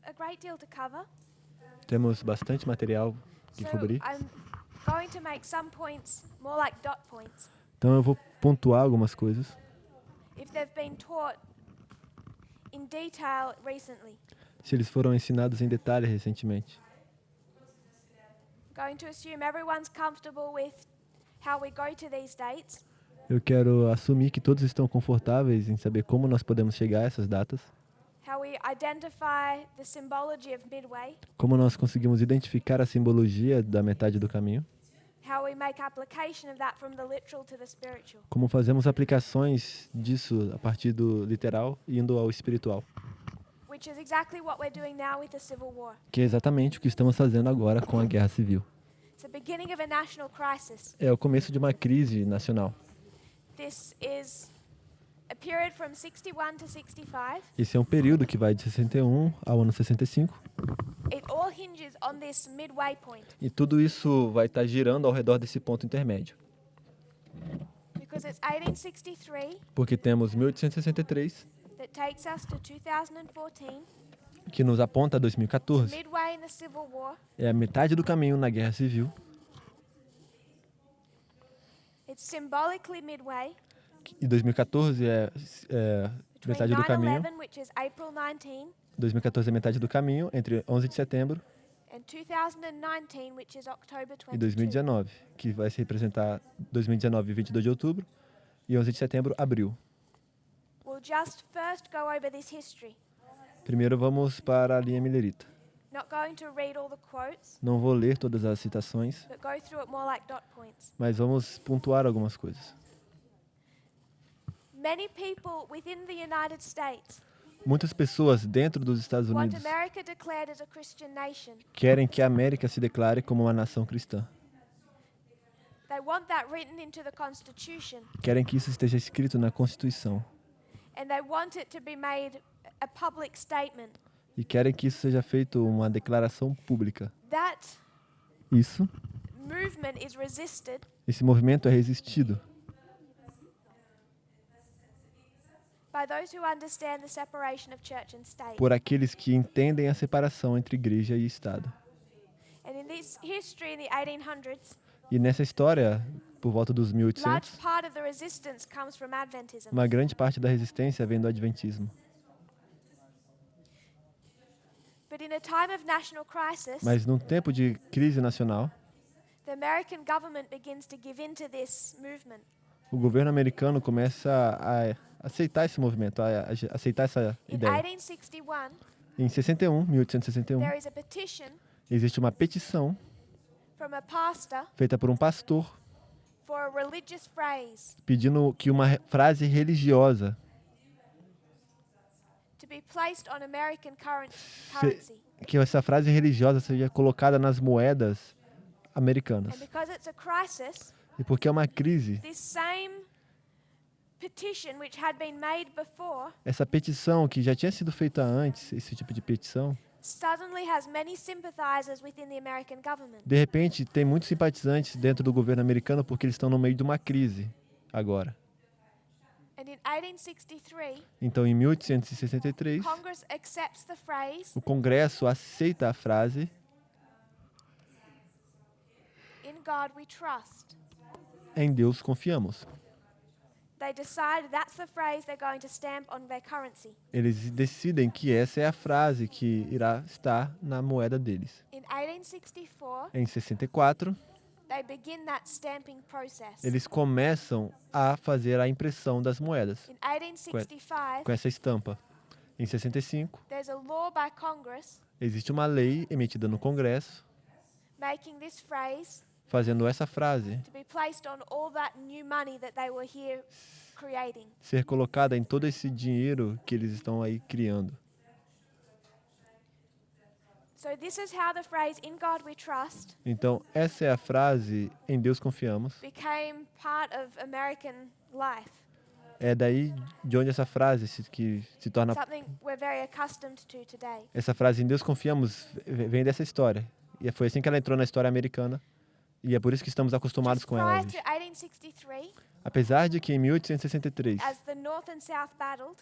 have a great deal to cover. Temos bastante material que So cobrir. I'm going to make some points more like dot points. Então eu vou pontuar algumas coisas. If they've been taught in detail recently. Se eles foram ensinados em detalhe recentemente. Going to assume everyone's comfortable with how we go to these dates. Eu quero assumir que todos estão confortáveis em saber como nós podemos chegar a essas datas. How we identify the symbology of Midway. Como nós conseguimos identificar a simbologia da metade do caminho. How we make application of that from the literal to the spiritual. Como fazemos aplicações disso a partir do literal indo ao espiritual. Which is exactly what we're doing now with the Civil War. Que é exatamente o que estamos fazendo agora com a guerra civil. It's the beginning of a national crisis. É o começo de uma crise nacional. This is a period from 61 to 65. Esse é um período que vai de 61 ao ano 65. It all hinges on this midway point. E tudo isso vai estar girando ao redor desse ponto intermédio. Because it's 1863 Porque temos 1863, that takes us to 2014. que nos aponta a 2014. Midway in the Civil War. É a metade do caminho na guerra civil. It's symbolically midway E 2014 é between metade do caminho. 9/11, which is April 19, 2014 é metade do caminho entre 11 de setembro and 2019, which is October e 22. 2019, que vai se representar 2019, 22 de outubro, e 11 de setembro, abril. We'll just first go over this history. Primeiro vamos para a linha Millerita. Not going to read all the quotes, Não vou ler todas as citações, but go through it more like dot points. mas vamos pontuar algumas coisas. Many people within the United States Muitas pessoas dentro dos Estados want Unidos America declared as a Christian nation. querem que a América se declare como uma nação cristã. They want that written into the Constitution, Querem que isso esteja escrito na Constituição. and they want it to be made a public statement. E querem que isso seja feito uma declaração pública. That Isso, movement is resisted esse movimento é resistido by those who understand the separation of church and state. por aqueles que entendem a separação entre igreja e Estado. And in this history in the 1800s, E nessa história, por volta dos large 1800, part of the resistance comes from Adventism. uma grande parte da resistência vem do Adventismo. But in a time of national crisis, Mas num tempo de crise nacional, the American government begins to give in to this movement. o governo americano começa a aceitar esse movimento, a aceitar essa In ideia. 1861, Em 61, 1861, there is a petition existe uma petição from a pastor feita por um pastor for a religious phrase pedindo que uma frase religiosa to be placed on American se- currency. que essa frase religiosa seja colocada nas moedas And americanas. because it's a crisis, E porque é uma crise, this same petition, which had been made before, essa petição que já tinha sido feita antes, esse tipo de petição, suddenly has many sympathizers within the American government. de repente tem muitos simpatizantes dentro do governo americano porque eles estão no meio de uma crise agora. And in 1863, Então, em 1863, Congress accepts the phrase, o Congresso aceita a frase "In God we trust." "Em Deus confiamos". They decide that's the phrase they're going to stamp on their currency. Eles decidem que essa é a frase que irá estar na moeda deles. In 1864, Em 64, they begin that stamping process. eles começam a fazer a impressão das moedas In 1865, com essa estampa. Em 65, there's a law by Congress existe uma lei emitida no Congresso making this phrase fazendo essa frase to be placed on all that new money that they were here creating. ser colocada em todo esse dinheiro que eles estão aí criando. So this is how the phrase "In God we trust" Então, essa é a frase "Em Deus confiamos". became part of American life. É daí de onde essa frase que se torna... Something we're very accustomed to today. Essa frase "Em Deus confiamos" vem dessa história. E foi assim que ela entrou na história americana. E é por isso que estamos acostumados Just com ela prior hoje. to 1863, Apesar de que em 1863 as the North and South battled,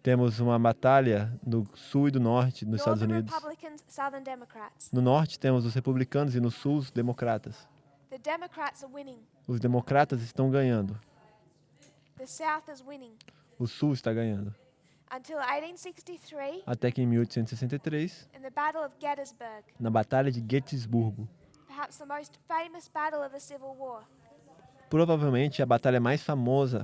Temos uma batalha no sul e do norte dos Estados Northern Unidos. Republicans, Southern Democrats. No norte temos os republicanos e no sul os democratas. The Democrats are winning. Os democratas estão ganhando. The South is winning. O sul está ganhando. Until 1863, Até que em 1863, in the Battle of Gettysburg, na Batalha de Gettysburgo, perhaps the most famous battle of the Civil War. provavelmente a batalha mais famosa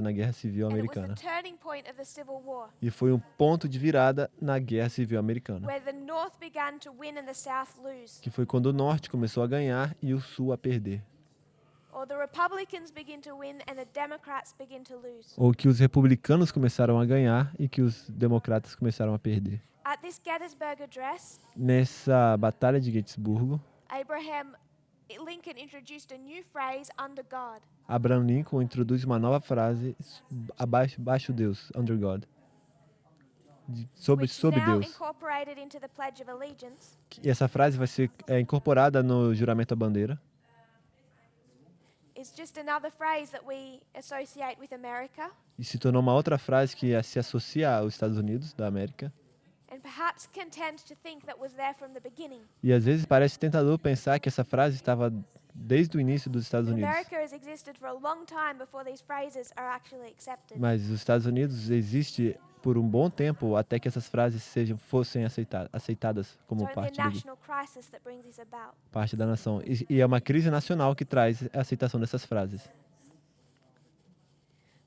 na Guerra Civil And it was the Americana. turning point of the Civil War, E foi um ponto de virada na Guerra Civil Americana, where the North began to win and the South lose. que foi quando o norte começou a ganhar e o sul a perder. Or the Republicans begin to win and the Democrats begin to lose. Ou que os republicanos começaram a ganhar e que os democratas começaram a perder. At this Gettysburg Address, Nessa Batalha de Gettysburgo, Abraham Lincoln introduced a new phrase, under God. Abraham Lincoln introduz uma nova frase, abaixo Deus, under God. Sobre Which is now Deus. incorporated into the Pledge of Allegiance. E essa frase vai ser incorporada no juramento à bandeira. Is just another phrase that we associate with America, E se tornou uma outra frase que se associa aos Estados Unidos da América. and perhaps can tend to think that was there from the beginning. E às vezes parece tentador pensar que essa frase estava desde o início dos Estados Unidos. America has existed for a long time before these phrases are actually accepted. Mas os Estados Unidos existe por um bom tempo até que essas frases fossem aceitadas como It's only parte, a national crisis that brings this about. parte da nação. E é uma crise nacional que traz a aceitação dessas frases.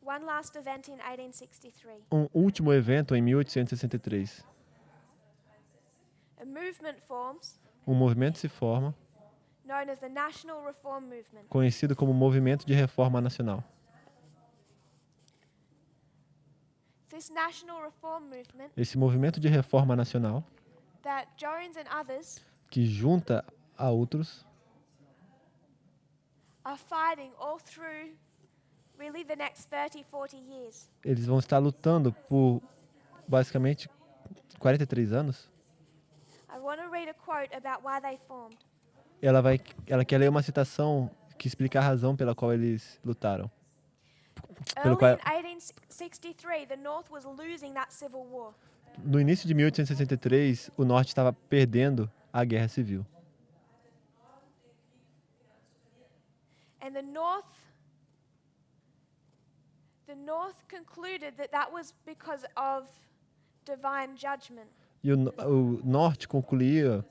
One last event in 1863. Um último evento em 1863. A movement forms Um movimento se forma, known as the National Reform Movement. conhecido como Movimento de Reforma Nacional. This National Reform Movement Esse movimento de reforma nacional, that Jones and others que junta a outros, are fighting all through really the next 30, 40 years. eles vão estar lutando por basicamente 43 anos. I want to read a quote about why they formed. Ela quer ler uma citação que explica a razão pela qual eles lutaram. Pelo Early qual- in 1863, the North was losing that civil war. No início de 1863, o norte estava perdendo a guerra civil. And the North concluded that that was because of divine judgment. E o norte concluía,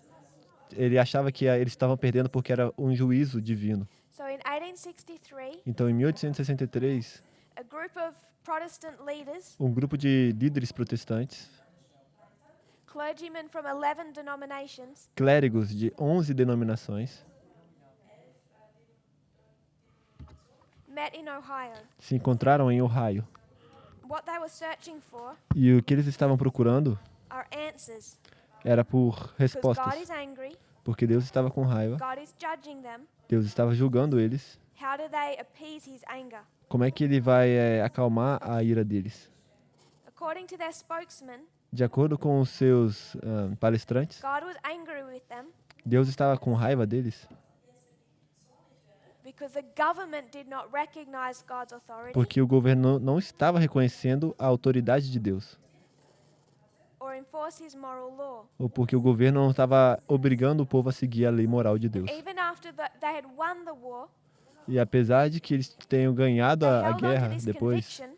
ele achava que eles estavam perdendo porque era um juízo divino. So in 1863, Então, em 1863, a group of Protestant leaders, um grupo de líderes protestantes, clergymen from 11 denominations, clérigos de 11 denominações, met in Ohio. se encontraram em Ohio. What they were searching for E o que eles estavam procurando are answers. era por Because God respostas, is angry, porque Deus estava com raiva, God is judging them. Deus estava julgando eles. How do they appease his anger? Como é que ele vai acalmar a ira deles? According to their spokesman, De acordo com os seus palestrantes, God was angry with them Deus estava com raiva deles because the government did not recognize God's authority porque o governo não estava reconhecendo a autoridade de Deus, or enforce his moral law. ou porque o governo não estava obrigando o povo a seguir a lei moral de Deus. Even after they had won the war, E apesar de que eles tenham ganhado they a held on guerra to this depois, conviction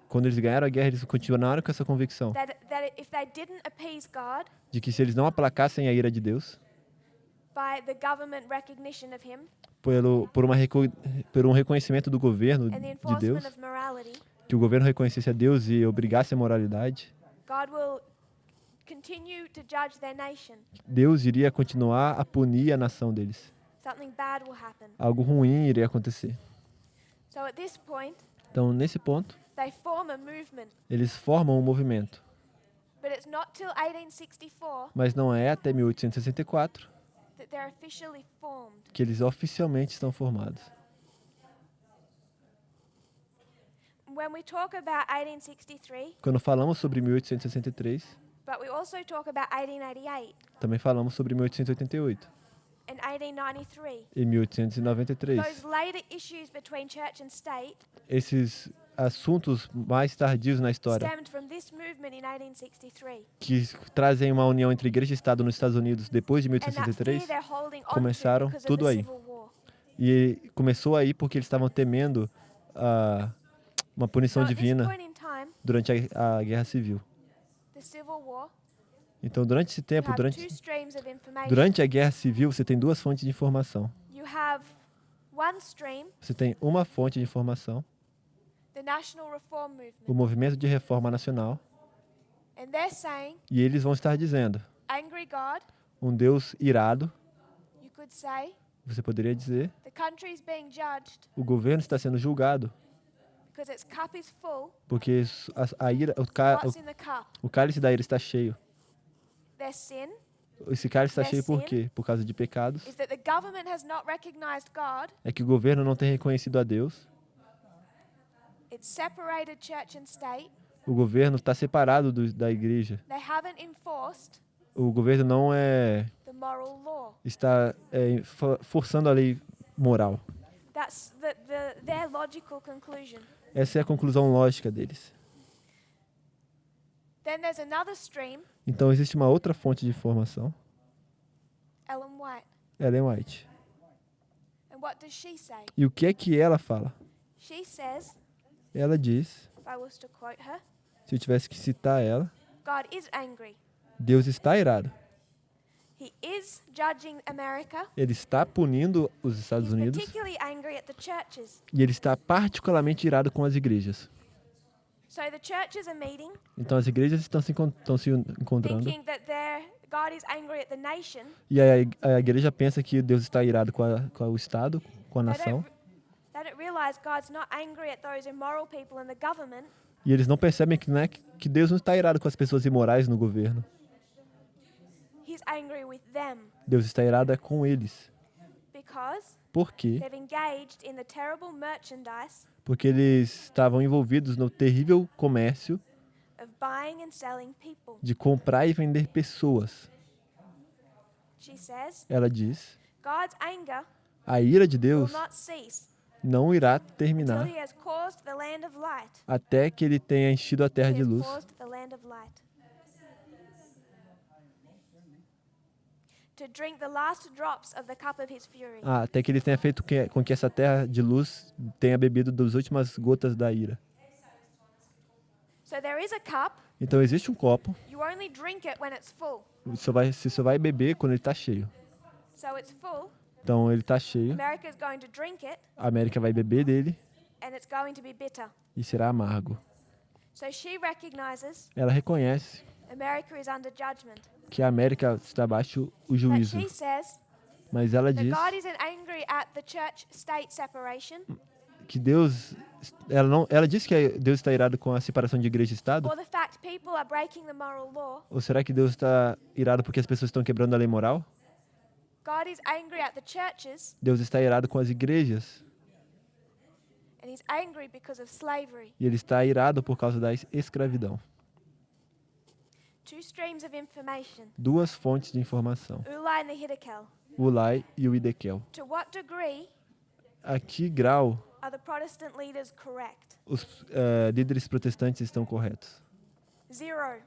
quando eles ganharam a guerra, eles continuaram com essa convicção that if they didn't appease God de que se eles não aplacassem a ira de Deus, by the government recognition of him por um reconhecimento do governo and the de enforcement Deus, of morality, que o governo reconhecesse a Deus e obrigasse a moralidade, God will continue to judge their nation. Deus iria continuar a punir a nação deles. Something bad will happen. Algo ruim iria acontecer. So at this point, Então, nesse ponto, they form a movement. eles formam um movimento. But it's not till 1864 Mas não é até 1864 that they're officially formed. que eles oficialmente estão formados. When we talk about 1863, Quando falamos sobre 1863, but we also talk about 1888 também falamos sobre 1888 and 1893. e 1893. Those later issues between church and state Esses assuntos mais tardios na história stemmed from this movement in 1863. que trazem uma união entre igreja e Estado nos Estados Unidos depois de And that fear 1863 they're holding on to começaram because of tudo the aí. Civil War. E começou aí porque eles estavam temendo uma punição So at this divina point in time, durante a Guerra Civil. the Civil War, Então, durante esse you tempo, have two durante, streams of information. durante a Guerra Civil, você tem duas fontes de informação. You have one stream, Você tem uma fonte de informação, the National Reform Movement, o Movimento de Reforma Nacional, and they're saying, e eles vão estar dizendo, angry God, um Deus irado, you could say, você poderia dizer, the country is being judged o governo está sendo julgado, because its cup is full. porque a ira, What's in the cup? o cálice da ira está cheio. Their sin Esse cálice está Their cheio por sin quê? Por causa de pecados. is that the government has not recognized God. É que o governo não tem reconhecido a Deus. It's separated church and state. O governo está separado da igreja. They haven't enforced O governo não the moral law. está forçando a lei moral. That's their logical conclusion. Essa é a conclusão lógica deles. Then there's another stream, Então existe uma outra fonte de informação, Ellen White. Ellen White. And what does she say? E o que é que ela fala? She says, Ela diz, if I was to quote her, se eu tivesse que citar ela, God is angry. Deus está irado. He is judging America. Ele está punindo os Estados He's Unidos particularly angry at the churches. e ele está particularmente irado com as igrejas. So the churches are meeting, Então as igrejas estão se encontrando thinking that God is angry at the nation. e a igreja pensa que Deus está irado com o Estado, com a nação, They don't realize God's not angry at those immoral people in the government. e eles não percebem que Deus não está irado com as pessoas imorais no governo. He's angry with them Deus está irado com eles. because Por quê? they've engaged in the terrible merchandise Porque eles estavam envolvidos no terrível comércio of buying and selling people. de comprar e vender pessoas. She says, Ela diz, God's anger a ira de will Deus not cease não irá till terminar he has caused the land of light. até que ele tenha enchido a terra He de has luz, caused the land of light. To drink the last drops of the cup of his fury. até que ele tenha feito com que essa terra de luz tenha bebido das últimas gotas da ira. So there is a cup. Então existe um copo, You only drink it when it's full. você só vai beber quando ele está cheio. So it's full. Então ele está cheio, America's going to drink it, a América vai beber dele and it's going to be bitter. e será amargo. So she recognizes Ela reconhece America is under judgment. que a América está abaixo o But juízo, she says mas ela that diz God isn't angry at the church-state separation que ela diz que Deus está irado com a separação de igreja e Estado? or the fact people are breaking the moral law. Ou será que Deus está irado porque as pessoas estão quebrando a lei moral? God is angry at the churches, Deus está irado com as igrejas and he's angry because of slavery. e ele está irado por causa da escravidão. Two streams of information, Duas fontes de informação, Ulai and the Hiddekel. o Ulai e o Idekel. To what degree A que grau are the Protestant leaders correct? os líderes protestantes estão corretos? Zero.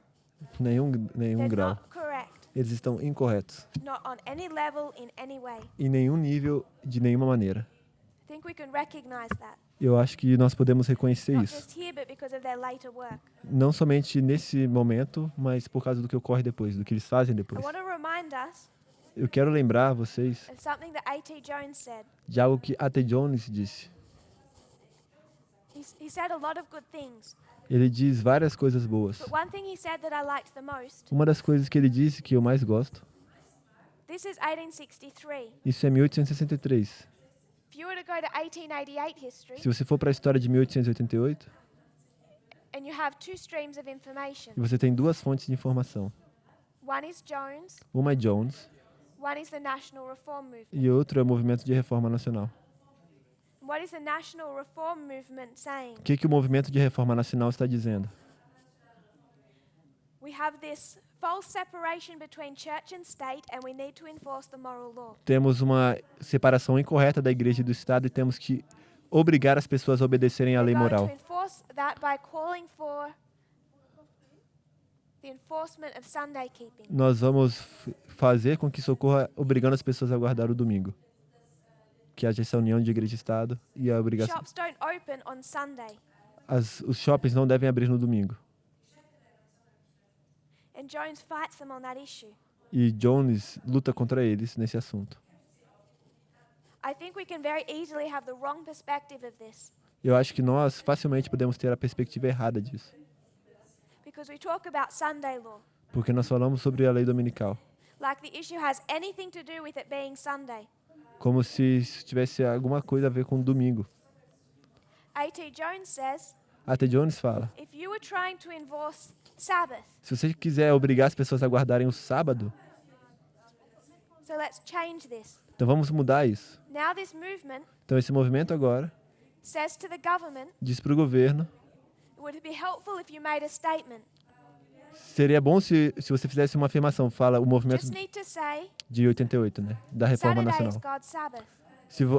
Nenhum They're grau. not correct. Eles estão incorretos. Not on any level, in any way. Em nenhum nível, de nenhuma maneira. I think we can recognize that. Eu acho que nós podemos reconhecer Not isso. just here, but because of their later work. Não somente nesse momento, mas por causa do que ocorre depois, do que eles fazem I depois. want to remind us Eu quero lembrar vocês of something that A.T. Jones said. de algo que A.T. Jones disse. He said a lot of good things, Ele diz várias coisas boas. but one thing he said that I liked the most, Uma das coisas que ele disse que eu mais gosto, this is 1863. isso é 1863. If you were to go to 1888 history, Se você for para a história de 1888, and you have two streams of information. e você tem duas fontes de informação. One is Jones, Uma é Jones one is the National Reform Movement. e outro é o Movimento de Reforma Nacional. What is the National Reform Movement saying? O que o Movimento de Reforma Nacional está dizendo? We have this false separation between church and state, and we need to enforce the moral law. Temos uma separação incorreta da igreja e do Estado e temos que obrigar as pessoas a obedecerem à lei We're going moral. to enforce enforce that by calling for the enforcement of Sunday keeping. Nós vamos fazer com que isso ocorra obrigando as pessoas a guardar o domingo. Que haja essa união de igreja e Estado e a obrigação. Shops don't open on Sunday. Os shoppings não devem abrir no domingo. And Jones fights them on that issue. E Jones luta contra eles nesse assunto. I think we can very easily have the wrong perspective of this Eu acho que nós facilmente podemos ter a perspectiva errada disso. because we talk about Sunday law, Porque nós falamos sobre a lei dominical. like the issue has anything to do with it being Sunday. Como se isso tivesse alguma coisa a ver com domingo. A.T. Jones says, Até Jones fala, if you were trying to enforce Sabbath, se você quiser obrigar as pessoas a guardarem o sábado, so let's change this. então vamos mudar isso. Now this movement Então esse movimento agora says to the government, diz para o governo, it would be helpful if you made a statement. seria bom se você fizesse uma afirmação, fala o movimento Just need to say, de 88, né, da Reforma Saturday is Nacional. God's Sabbath.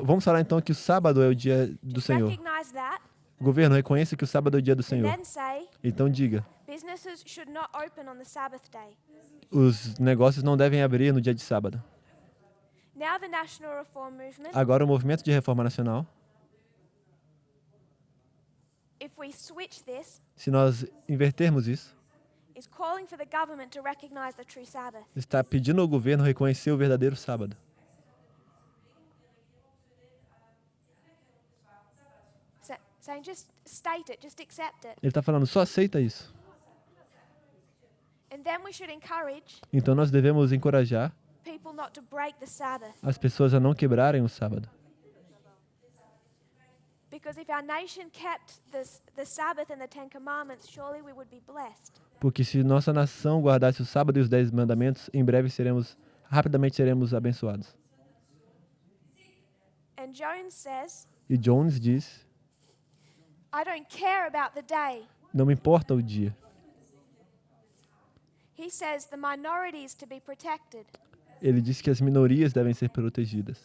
Vamos falar então que o sábado é o dia do Just Senhor. recognize that, Governo, reconheça que o sábado é o dia do and Senhor. then say, Então diga, businesses should not open on the Sabbath day. os negócios não devem abrir no dia de sábado. Now the National Reform Movement, Agora o movimento de reforma nacional, if we switch this, se nós invertermos isso, is calling for the government to recognize the true Sabbath. está pedindo ao governo reconhecer o verdadeiro sábado. Saying just state it, just accept it. Ele está falando, só aceita isso. And then we should encourage Então nós devemos encorajar people not to break the Sabbath. as pessoas a não quebrarem o sábado. Because if our nation kept the Sabbath and the Ten Commandments, surely we would be blessed. Porque se nossa nação guardasse o sábado e os 10 mandamentos, em breve rapidamente seremos abençoados. And Jones says, E Jones diz, I don't care about the day. não me importa o dia. He says the minorities to be protected. Ele diz que as minorias devem ser protegidas.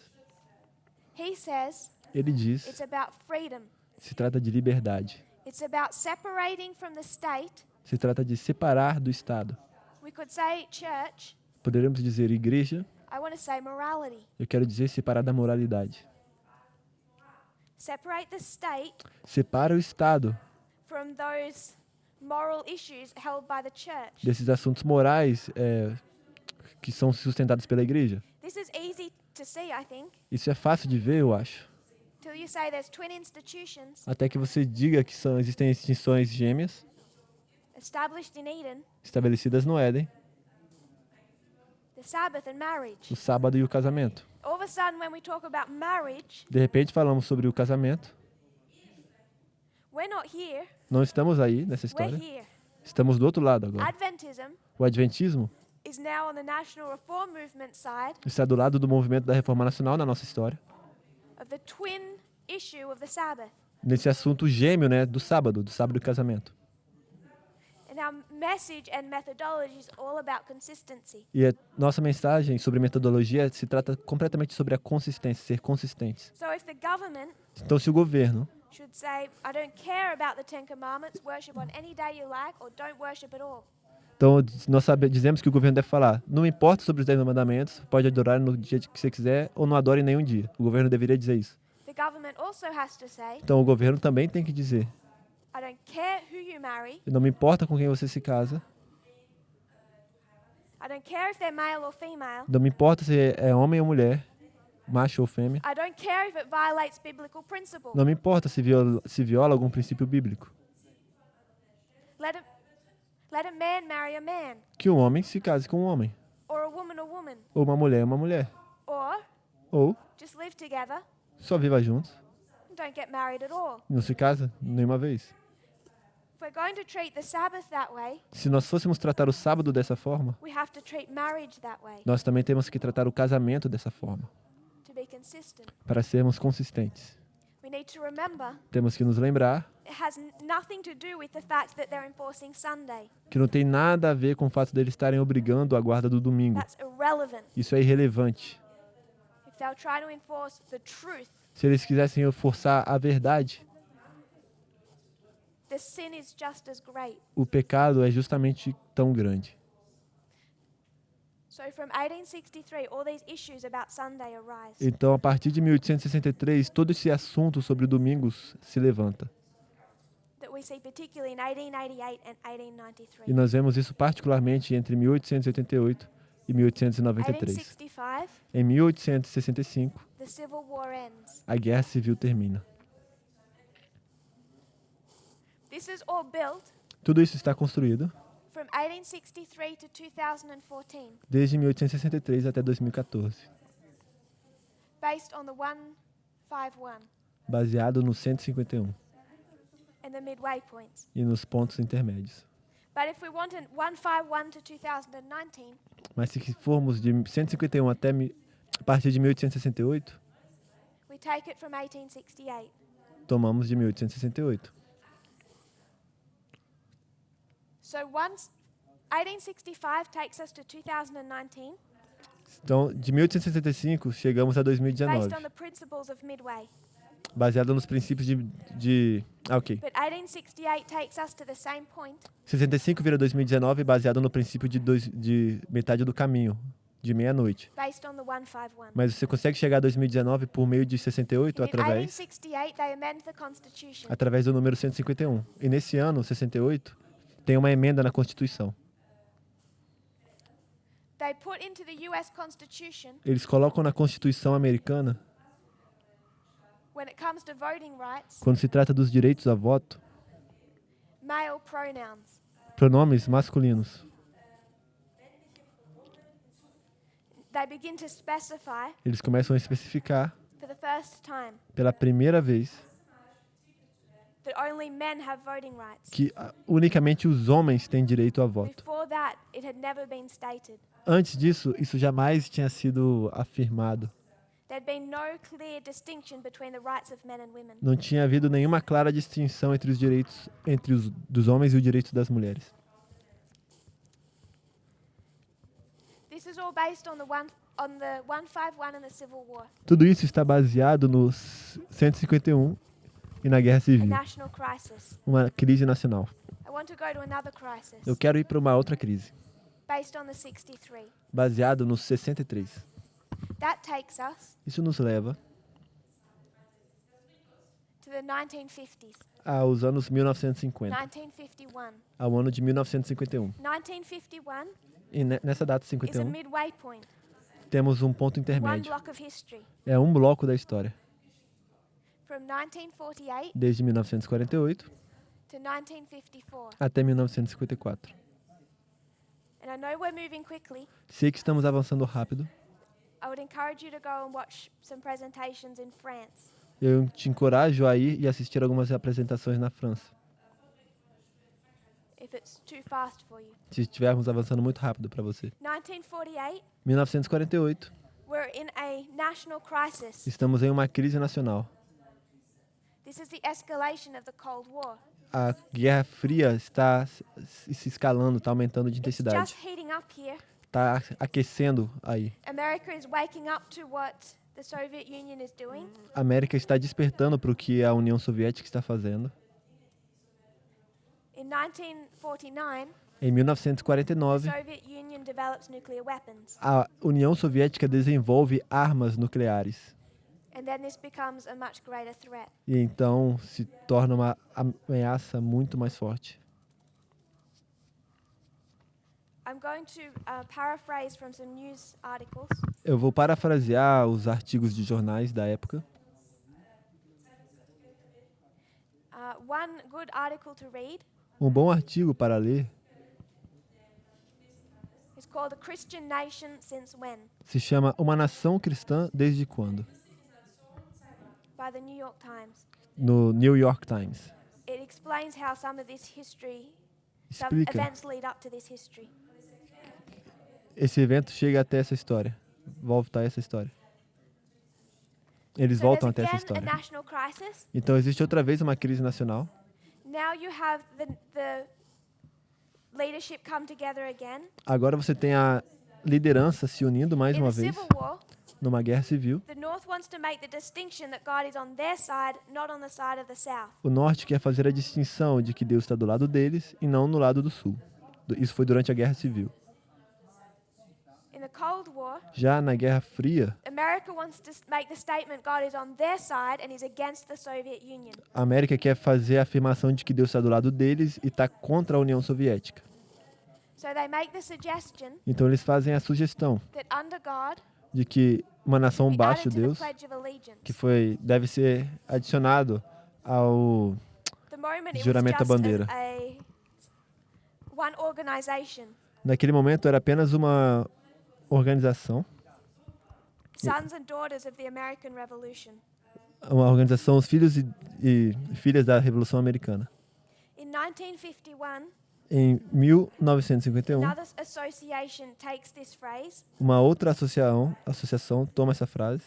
He says Ele diz, it's about freedom. se trata de liberdade. It's about separating from the state. Se trata de separar do Estado. We could say church. Poderíamos dizer igreja, I want to say morality. eu quero dizer separar da moralidade. Separate the state Separa o Estado from those moral issues held by the church. desses assuntos morais que são sustentados pela igreja. This is easy to see, I think, Isso é fácil de ver, eu acho. till you say there's twin institutions Até que você diga que existem instituições gêmeas established in Eden, estabelecidas no Éden, the Sabbath and marriage. o sábado e o casamento. All of a sudden, when we talk about marriage, De repente falamos sobre o casamento. we're not here, Não estamos aí nessa we're história. here. Estamos do outro lado agora. Adventism O adventismo is now on the National Reform Movement side está do lado do movimento da Reforma Nacional na nossa história. of the twin issue of the Sabbath. Nesse assunto gêmeo, né, do sábado e casamento. And our message and methodology is all about consistency. E a nossa mensagem sobre metodologia se trata completamente sobre a consistência, ser consistentes. So if the government Então, se o governo should say, I don't care about the Ten Commandments, worship on any day you like, or don't worship at all. Então, nós dizemos que o governo deve falar, não me importa sobre os 10 mandamentos, pode adorar no dia que você quiser ou não adore em nenhum dia. O governo deveria dizer isso. The government also has to say, Então, o governo também tem que dizer, I don't care who you marry, não me importa com quem você se casa, I don't care if they're male or female, não me importa se é homem ou mulher, macho ou fêmea, I don't care if it violates biblical principle. não me importa se viola algum princípio bíblico. Let a man marry a man, Que um homem se case com um homem, or a woman, ou uma mulher, or ou just live together só viva juntos, and don't get married at all. não se casa nenhuma vez. If we're going to treat the Sabbath that way, Se nós fôssemos tratar o sábado dessa forma, we have to treat marriage that way nós também temos que tratar o casamento dessa forma, to be consistent. para sermos consistentes. We need to remember Temos que nos lembrar it has nothing to do with the fact that they're enforcing Sunday. que não tem nada a ver com o fato deles estarem obrigando a guarda do domingo. That's irrelevant. Isso é irrelevante. If they'll try to enforce the truth, Se eles quisessem forçar a verdade, the sin is just as great. O pecado é justamente tão grande. So from 1863, all these issues about Sunday arise. Então, a partir de 1863, todo esse assunto sobre domingos se levanta. That we see particularly in 1888 and E 1893. nós vemos isso particularmente entre 1888 e 1893. 1865, Em 1865, the Civil War ends. a Guerra Civil termina. This is all built Tudo isso está construído from 1863 to 2014, desde 1863 até 2014, based on the 151 baseado no 151 and the midway points. e nos pontos intermédios. But if we want an 151 to 2019, Mas se formos de 151 até a partir de 1868, we take it from 1868. tomamos de 1868. So once 1865 takes us to 2019, Então, de 1865, chegamos a 2019, based on the principles of Midway. baseado nos princípios ok. But 1868 takes us to the same point 65 vira 2019, baseado no princípio de metade do caminho, de meia-noite. based on the 151. Mas você consegue chegar a 2019 por meio de 68, In através 1868, they amend the Constitution. através do número 151. E nesse ano, 68, tem uma emenda na Constituição. They put into the US Constitution, Eles colocam na Constituição americana, when it comes to voting rights, quando se trata dos direitos a voto, male pronouns. pronomes masculinos. They begin to specify, Eles começam a especificar, for the first time, pela primeira vez, that only men have voting rights. que unicamente os homens têm direito a voto. Before that, it had never been stated. Antes disso, isso jamais tinha sido afirmado. There'd been no clear distinction between the rights of men and women. Não tinha havido nenhuma clara distinção entre os direitos dos homens e os direitos das mulheres. This is all based on the 151 and the Civil War, Tudo isso está baseado no 151 e na Guerra a Civil, national crisis. uma crise nacional. I want to go to another crisis, Eu quero ir para uma outra crise, based on the 63. baseado no 63. That takes us Isso nos leva to the 1950s, aos anos 1950, 1951. ao ano de 1951. 1951 E nessa data is a 51, midway point, temos um ponto one intermédio. block of history. É um bloco da história, From 1948 desde 1948 to 1954. até 1954. And I know we're moving quickly. Sei que estamos avançando rápido. I would encourage you to go and watch some presentations in France. Eu te encorajo a ir e assistir algumas apresentações na França, If it's too fast for you. se estivermos avançando muito rápido para você. 1948, 1948, we're in a national crisis. estamos em uma crise nacional. This is the escalation of the Cold War. A Guerra Fria está se escalando, está aumentando de It's intensidade. just heating up here. Está aquecendo aí. America is waking up to what the Soviet Union is doing. A América está despertando para o que a União Soviética está fazendo. In 1949, Em the 1949, Soviet Union develops nuclear weapons. a União Soviética desenvolve armas nucleares. And then this becomes a much greater threat. E então se torna uma ameaça muito mais forte. I'm going to paraphrase from some news articles. Eu vou parafrasear os artigos de jornais da época. One good article to read Um bom artigo para ler is called The Christian Nation Since When? se chama Uma Nação Cristã Desde Quando? By the New York Times. No New York Times. It explains how some of this history, some Explica. events lead up to this history. Esse evento chega até essa história. Volta a essa história. Eles So voltam there's até essa again a história. national crisis. Então existe outra vez uma crise nacional. Now you have the leadership come together again. Agora você tem a liderança se unindo mais In uma the vez. Civil War, numa guerra civil. The North wants to make the distinction that God is on their side, not on the side of the South. O Norte quer fazer a distinção de que Deus está do lado deles e não no lado do Sul. Isso foi durante a Guerra Civil. In the Cold War, Já na Guerra Fria, America wants to make the statement God is on their side and is against the Soviet Union. a América quer fazer a afirmação de que Deus está do lado deles e está contra a União Soviética. So they make the suggestion Então eles fazem a sugestão that under God, de que uma nação be baixa added de to the Deus, Pledge of Allegiance. que deve ser adicionado ao The moment it was juramento à just bandeira. one organization, Naquele momento era apenas uma organização, sons and daughters of the American Revolution. os filhos e filhas da Revolução Americana. In 1951, Em 1951, another association takes this phrase uma outra associação toma essa frase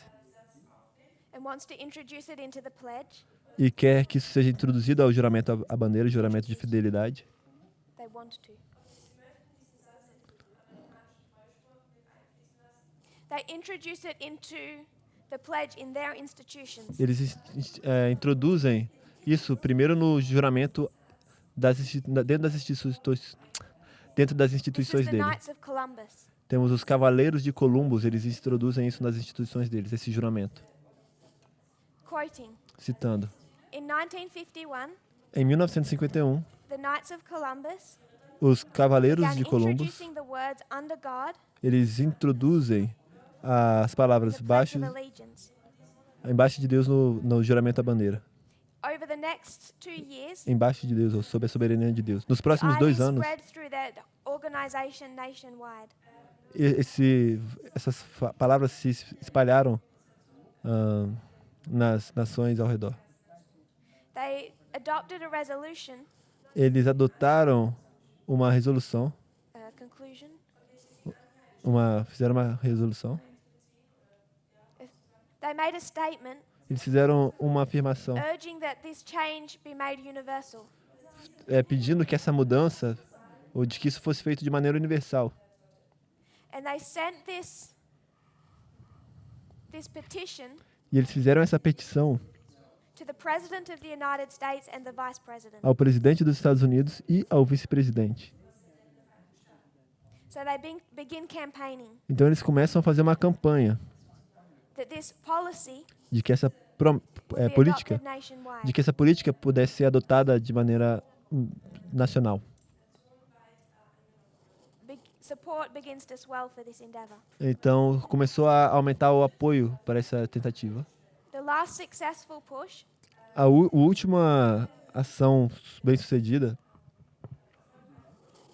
and wants to introduce it into the pledge. e quer que isso seja introduzido ao juramento à bandeira, juramento de fidelidade. They want to. They introduce it into the pledge in their institutions. Eles introduzem isso primeiro no juramento dentro das This is instituições the dele. Knights of Columbus. Temos os Cavaleiros de Columbus, eles introduzem isso nas instituições deles, esse juramento. Quoting, Citando, in 1951, em 1951, the Knights of Columbus os Cavaleiros began de Columbus, introducing the words under God, eles introduzem as palavras the Pledge of embaixo Allegiance. de Deus no juramento à bandeira. Over the next 2 years, Embaixo de Deus, ou sob a soberania de Deus. Nos próximos ID 2 anos, spread through that organization nationwide. essas palavras se espalharam nas nações ao redor. They adopted a resolution, Eles adotaram uma resolução, conclusion. fizeram uma resolução. They made a statement Eles fizeram uma afirmação, urging that this change be made universal. pedindo que essa mudança, ou de que isso fosse feito de maneira universal. And they sent this petition E eles fizeram essa petição to the President of the United States and the Vice President. ao presidente dos Estados Unidos e ao vice-presidente. So they begin campaigning Então eles começam a fazer uma campanha that this policy de que essa be política, adopted nationwide. de que essa política pudesse ser adotada de maneira nacional. Support begins to swell for this endeavor. Então começou a aumentar o apoio para essa tentativa. The last successful push A última ação bem-sucedida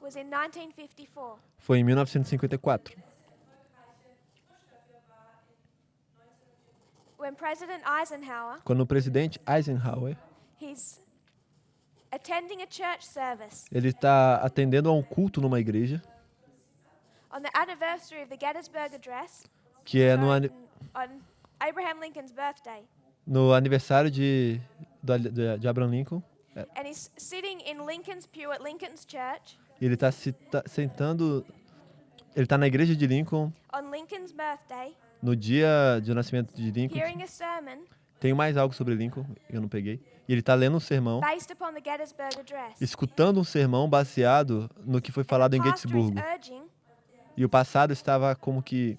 was in 1954. foi em 1954, When President Eisenhower, quando o presidente Eisenhower he's attending a church service ele está atendendo a um culto numa igreja, on the anniversary of the Gettysburg Address, que é on Abraham Lincoln's birthday. no aniversário de Abraham Lincoln. And he's sitting in Lincoln's pew at Lincoln's church Ele está sentando, ele está na igreja de Lincoln on Lincoln's birthday, no dia de nascimento de Lincoln. hearing a sermon Tem mais algo sobre Lincoln, eu não peguei. E ele está lendo um sermão, based upon the Gettysburg Address. escutando um sermão baseado no que foi falado em And the pastor is Gettysburgo. urging E o passado estava como que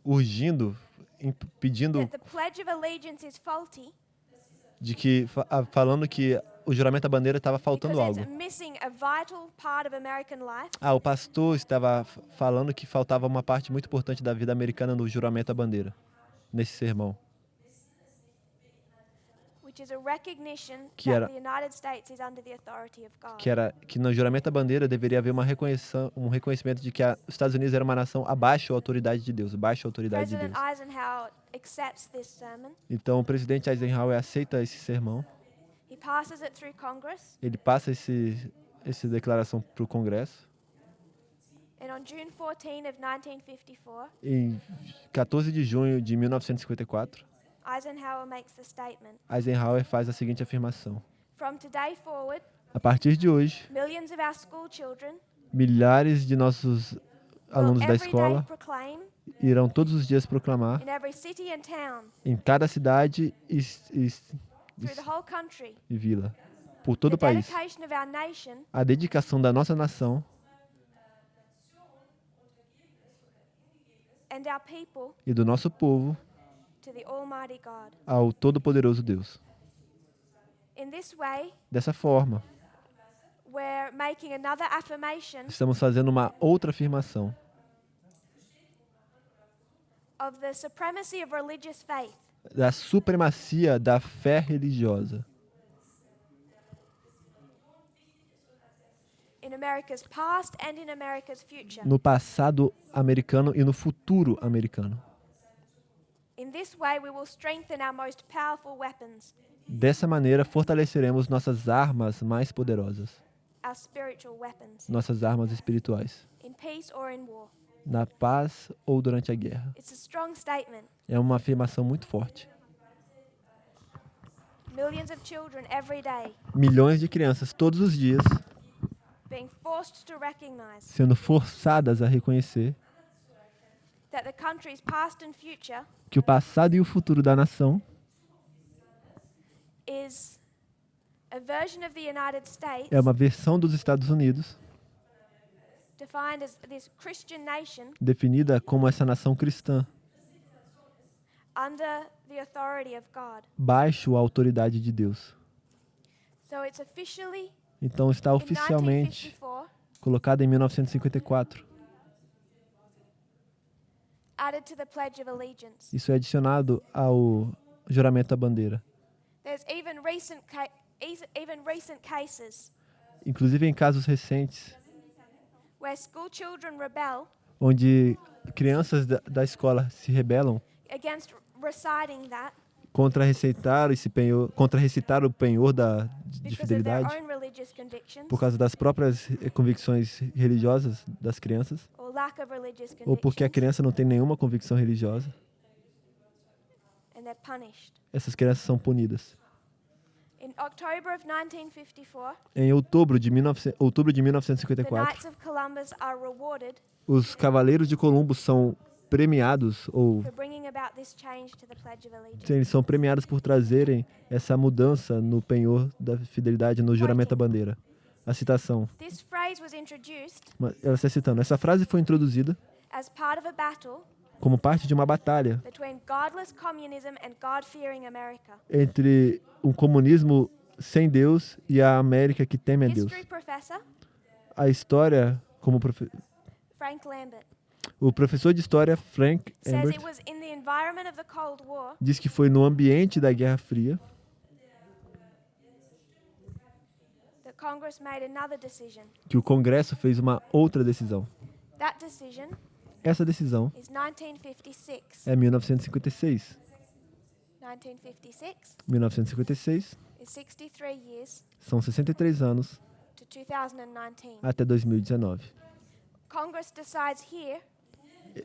urgindo, pedindo, that the Pledge of Allegiance is faulty de que falando que o juramento à bandeira estava because faltando algo. it's missing a vital part of American life, O pastor estava falando que faltava uma parte muito importante da vida americana no juramento à bandeira, nesse sermão. which is a recognition Que era- that the United States is under the authority of God. Que no juramento à bandeira deveria haver um reconhecimento de que os Estados Unidos era uma nação abaixo da autoridade de Deus, abaixo da autoridade de President Deus. Eisenhower accepts this sermon. Então o presidente Eisenhower aceita esse sermão, He passes it through Congress, ele passa essa declaração para o Congresso. and on June 14 of 1954, Em 14 de junho de 1954, Eisenhower makes the statement: Eisenhower faz a seguinte afirmação: From today forward, a partir de hoje, millions of our school children milhares de nossos alunos da every day escola proclaim irão todos os dias proclamar in every city and town em cada cidade through the whole country e vila, por todo o the país, dedication of our nation a dedicação da nossa nação and our people e do nosso povo to the Almighty God. ao Todo-Poderoso Deus. In this way, Dessa forma, we're making another affirmation estamos fazendo uma outra afirmação of the supremacy of religious faith da supremacia da fé religiosa in America's past and in America's future. no passado americano e no futuro americano. In this way, we will strengthen our most powerful weapons, Dessa maneira, fortaleceremos nossas armas mais poderosas, our spiritual weapons, nossas armas espirituais, in peace or in war. na paz ou durante a guerra. It's a strong statement. É uma afirmação muito forte. Millions of children every day Milhões de crianças todos os dias being forced to recognize sendo forçadas a reconhecer that the country's past and future que o passado e o futuro da nação is a version of the United States é uma versão dos Estados Unidos, defined as this Christian nation definida como essa nação cristã, under the authority of God. baixo a autoridade de Deus. So it's officially Então está in oficialmente 1954 colocada em 1954. added to the Pledge of Allegiance. Isso é adicionado ao juramento à bandeira. There's even recent cases Inclusive em casos recentes, where school children rebel onde crianças da escola se rebelam against reciting that contra recitar o penhor de because of their fidelidade own religious convictions por causa das próprias convicções religiosas das crianças, or lack of religious ou porque a convictions, criança não tem nenhuma convicção religiosa. and they're punished. Essas crianças são punidas. In October of 1954, Em outubro de the 1954, Knights of Columbus are rewarded os Cavaleiros de Colombo são premiados, ou for bringing about this change to the Pledge of Allegiance. eles são premiados por trazerem essa mudança no penhor da fidelidade, no juramento à bandeira. A citação, This phrase was introduced ela está citando, essa frase foi introduzida as part of a battle como parte de uma batalha between godless communism and God-fearing America. entre um comunismo sem Deus e a América que teme a Deus. History professor A história, como Frank Lambert o professor de história Frank says Ambert it was in the environment of the Cold War diz que foi no ambiente da Guerra Fria that Congress made another decision. que o Congresso fez uma outra decisão. That decision Essa decisão is 1956. é 1956. 1956 1956 is 63 years são 63 anos to 2019. até 2019. Congress decides here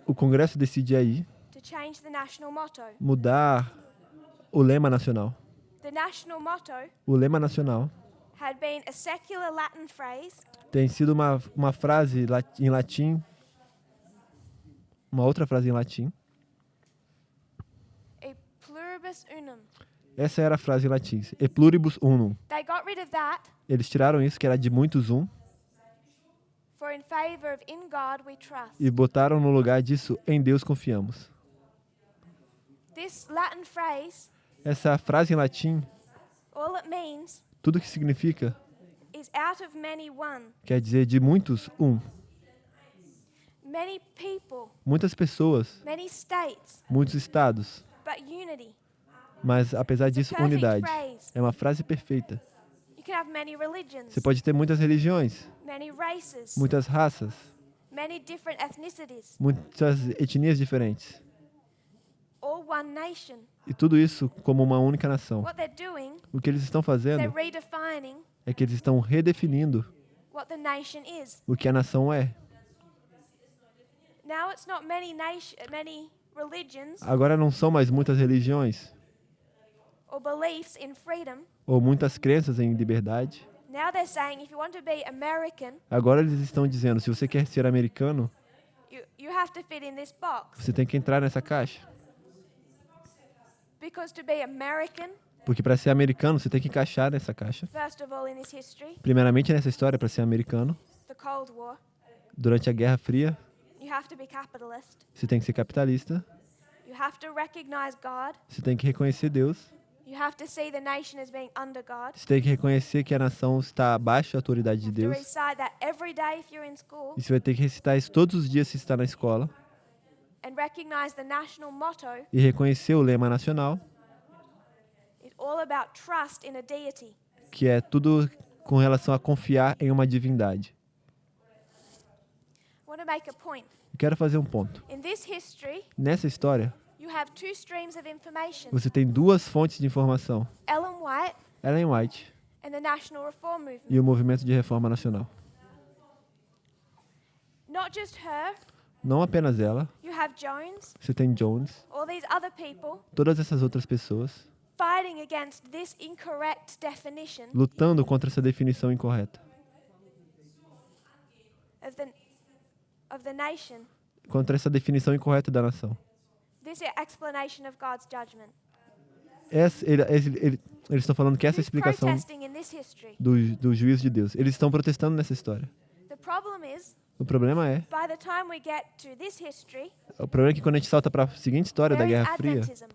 O Congresso decide aí to change the national motto. mudar o lema nacional. The national motto O lema nacional had been a secular Latin phrase tem sido uma frase em latim, uma outra frase em latim. e pluribus unum. Essa era a frase em latim, e pluribus unum. They got rid of that Eles tiraram isso, que era de muitos for in favor of in God we trust. e botaram no lugar disso, em Deus confiamos. This Latin phrase, Essa frase em latim, all it means tudo que significa, is out of many one. quer dizer de muitos, um. Many people, Muitas pessoas, many states, muitos estados, but unity. mas apesar It's a disso, perfect unidade. phrase. É uma frase perfeita. You can have many religions, Você pode ter muitas religiões, many races, muitas raças, many different ethnicities, muitas etnias diferentes. all one nation. E tudo isso como uma única nação. What they're doing, O que eles estão they're fazendo redefining é que eles estão redefinindo what the nation is. o que a nação é. Now it's not many religions Agora não são mais muitas religiões or beliefs in freedom. ou muitas crenças em liberdade. Now they're saying if you want to be American, Agora eles estão dizendo, se você quer ser americano, you You have to fit in this box. Você tem que entrar nessa caixa. Because to be American, Porque para ser americano, você tem que encaixar nessa caixa. first of all in this history, Primeiramente nessa história, para ser americano, the Cold War, durante a Guerra Fria, you have to be capitalist. você tem que ser capitalista, You have to recognize God. você tem que reconhecer Deus, You have to see the nation as being under God. você tem que reconhecer que a nação está abaixo da autoridade de You Deus. have to recite that every day if you're in school, E você vai ter que recitar isso todos os dias se está na escola. and recognize the national motto. E reconhecer o lema nacional, It's all about trust in a deity. que é tudo com relação a confiar em uma divindade. I want to make a point. Eu quero fazer um ponto. In this history, Nessa história, you have two streams of information. você tem duas fontes de informação. Ellen White Ellen White and the National Reform Movement. e o Movimento de Reforma Nacional. Not just her, Não apenas ela, you have Jones, você tem Jones, all these other people todas essas outras pessoas fighting against this incorrect definition lutando contra essa definição incorreta. of the nation, Contra essa definição incorreta da nação. this explanation of God's judgment. Eles estão falando que essa Who's explicação protesting in this history? do juízo de Deus. Eles estão protestando nessa história. The problem is, O problema é by the time we get to this history, que quando a gente salta para a seguinte história da where is Guerra Fria, Adventism?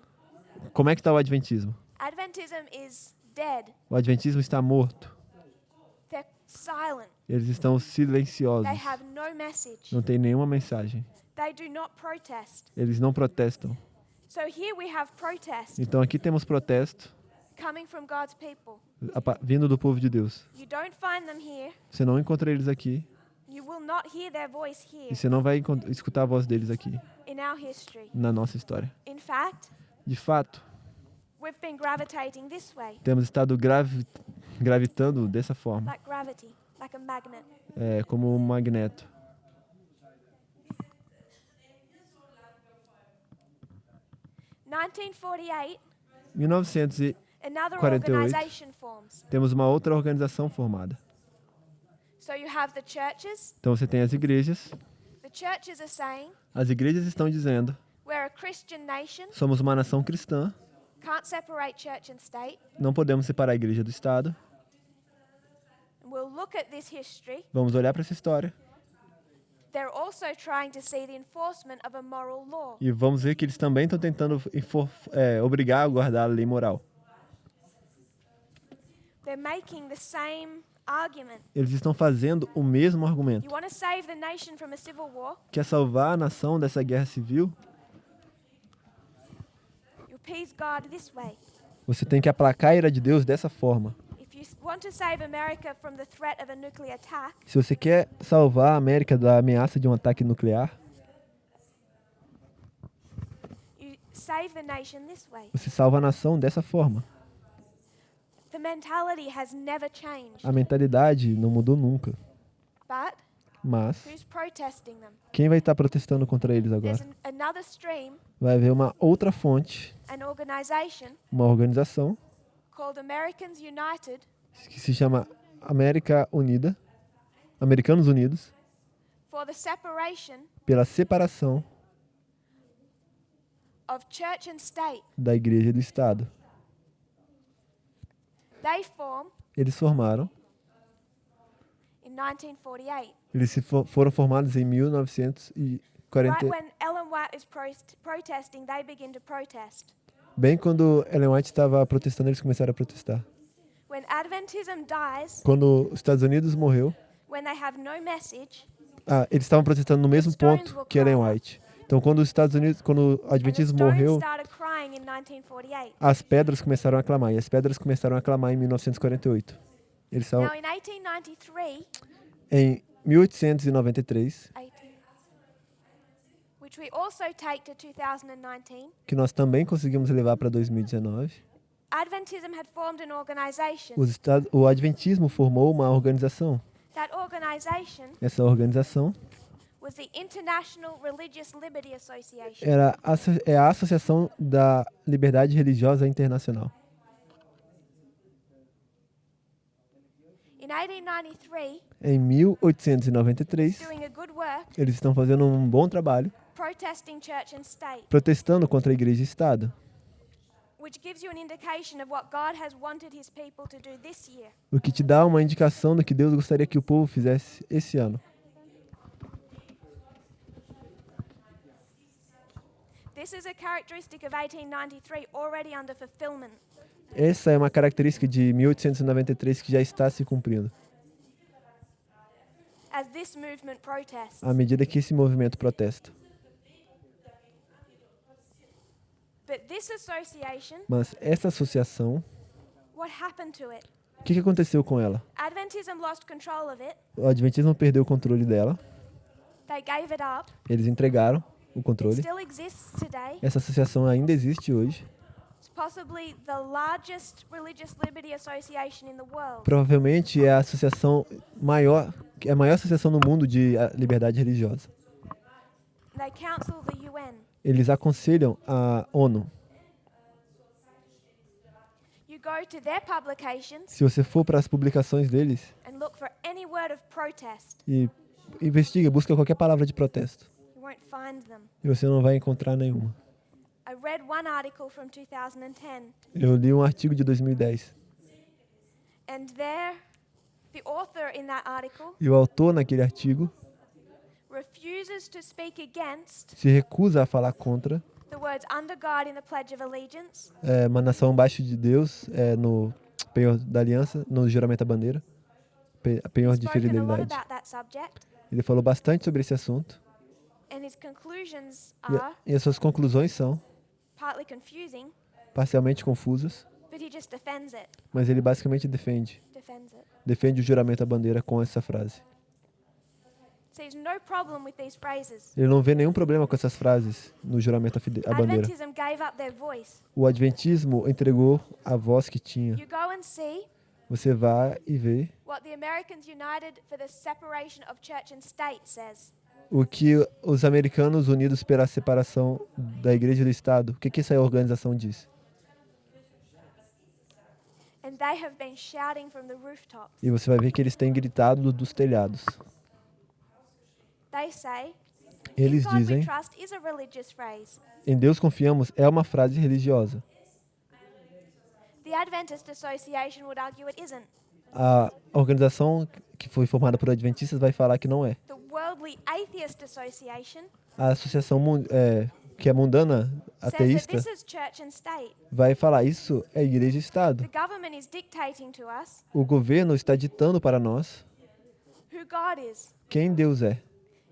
como é que está o Adventismo? Adventism is dead. O Adventismo está morto. They're silent. Eles estão silenciosos. They have no message. Não tem nenhuma mensagem. They do not protest. Eles não protestam. So here we have protest Então aqui temos protesto coming from God's people. vindo do povo de Deus. You don't find them here. Você não encontra eles aqui You will not hear their voice here e você não vai escutar a voz deles aqui in our history. na nossa história. In fact, De fato, we've been gravitating this way, temos estado gravitando dessa forma, like gravity, like a magnet. como um magneto. In 1948, 1948, another 48. organization forms. temos uma outra organização formada. So you have the churches. Então você tem as igrejas. The churches are saying As igrejas estão dizendo: we're a Christian nation, somos uma nação cristã, can't separate church and state. não podemos separar a igreja do Estado. And we'll look at this history. Vamos olhar para essa história They're also trying to see the enforcement of a moral law. e vamos ver que eles também estão tentando obrigar a guardar a lei moral. They're making the same argument. Eles estão fazendo o mesmo argumento. You want to save the nation from a civil war? Quer salvar a nação dessa guerra civil? You appease God this way. Você tem que aplacar a ira de Deus dessa forma. If you want to save America from the threat of a nuclear attack, Se você quer salvar a América da ameaça de um ataque nuclear, you save the nation this way. você salva a nação dessa forma. The mentality has never changed. A mentalidade não mudou nunca. But Mas who's protesting them? quem vai estar protestando contra eles There's agora? another stream, Vai haver uma outra fonte, an organization uma organização called Americans United que se chama América Unida, Americanos Unidos, for the separation pela separação of church and state. da igreja e do Estado. They form Eles formaram, in 1948. eles foram formados em 1940, Right when Ellen White is protesting, they begin to protest. bem quando Ellen White estava protestando, eles começaram a protestar. When Adventism dies, Quando os Estados Unidos morreu, when they have no message, eles estavam protestando no mesmo ponto que Ellen White. Então, quando os Estados Unidos, quando o and the Adventismo stones morreu, started crying in 1948. as pedras começaram a clamar. E as pedras começaram a clamar em 1948. Eles estavam Now in 1893, em 1893, 18, which we also take to 2019, que nós também conseguimos levar para 2019. Adventism had formed an organization. O Adventismo formou uma organização. That organization Essa organização was the International Religious Liberty Association. é a Associação da Liberdade Religiosa Internacional. In 1893, Em 1893, doing a good work, Eles estão fazendo um bom trabalho, protesting church and state, protestando contra a igreja e Estado, which gives you an indication of what God has wanted his people to do this year. o que te dá uma indicação do que Deus gostaria que o povo fizesse esse ano. This is a characteristic of 1893 already under fulfillment. Essa é uma característica de 1893 que já está se cumprindo, As this movement protests. à medida que esse movimento protesta. But this association, Mas essa associação, what happened to it? o que aconteceu com ela? Adventism lost control of it. O Adventismo perdeu o controle dela, They gave it up. eles entregaram o It controle. still exists today. Essa associação ainda existe hoje. It's possibly the largest religious liberty association in the world. Provavelmente é a associação maior, é a maior associação no mundo de liberdade religiosa. They counsel the UN. Eles aconselham a ONU. You go to their publications Se você for para as publicações deles and look for any word of protest. e investiga, busca qualquer palavra de protesto, You won't find them. e você não vai encontrar nenhuma. I read one article from 2010, Eu li um artigo de 2010 and there, the author in that article e o autor naquele artigo refuses to speak against se recusa a falar contra the words under God in the Pledge of Allegiance, uma nação abaixo de Deus no penhor da aliança, no juramento à bandeira, penhor de spoken a lot fidelidade. about that subject, Ele falou bastante sobre esse assunto and his conclusions e, are e as suas conclusões são partly confusing, parcialmente confusas, but he just defends it, mas ele basicamente defende o juramento à bandeira com essa frase. Sees no problem with these phrases. Ele não vê nenhum problema com essas frases no juramento à bandeira. Adventism gave up their voice. O Adventismo entregou a voz que tinha. You go and see Você vai e vê what the Americans United for the Separation of Church and State says. o que os americanos unidos pela separação da igreja e do Estado, o que essa organização diz. And they have been shouting from the rooftops. E você vai ver que eles têm gritado dos telhados. They say, Eles "In God we dizem, trust" is a religious phrase. em Deus confiamos, é uma frase religiosa. The Adventist Association would argue it isn't. A organização que foi formada por adventistas vai falar que não é. The Worldly Atheist Association A associação que é mundana, says that ateísta, this is church and state. vai falar isso é igreja e Estado. The government is dictating to us O governo está ditando para nós who God is. quem Deus é.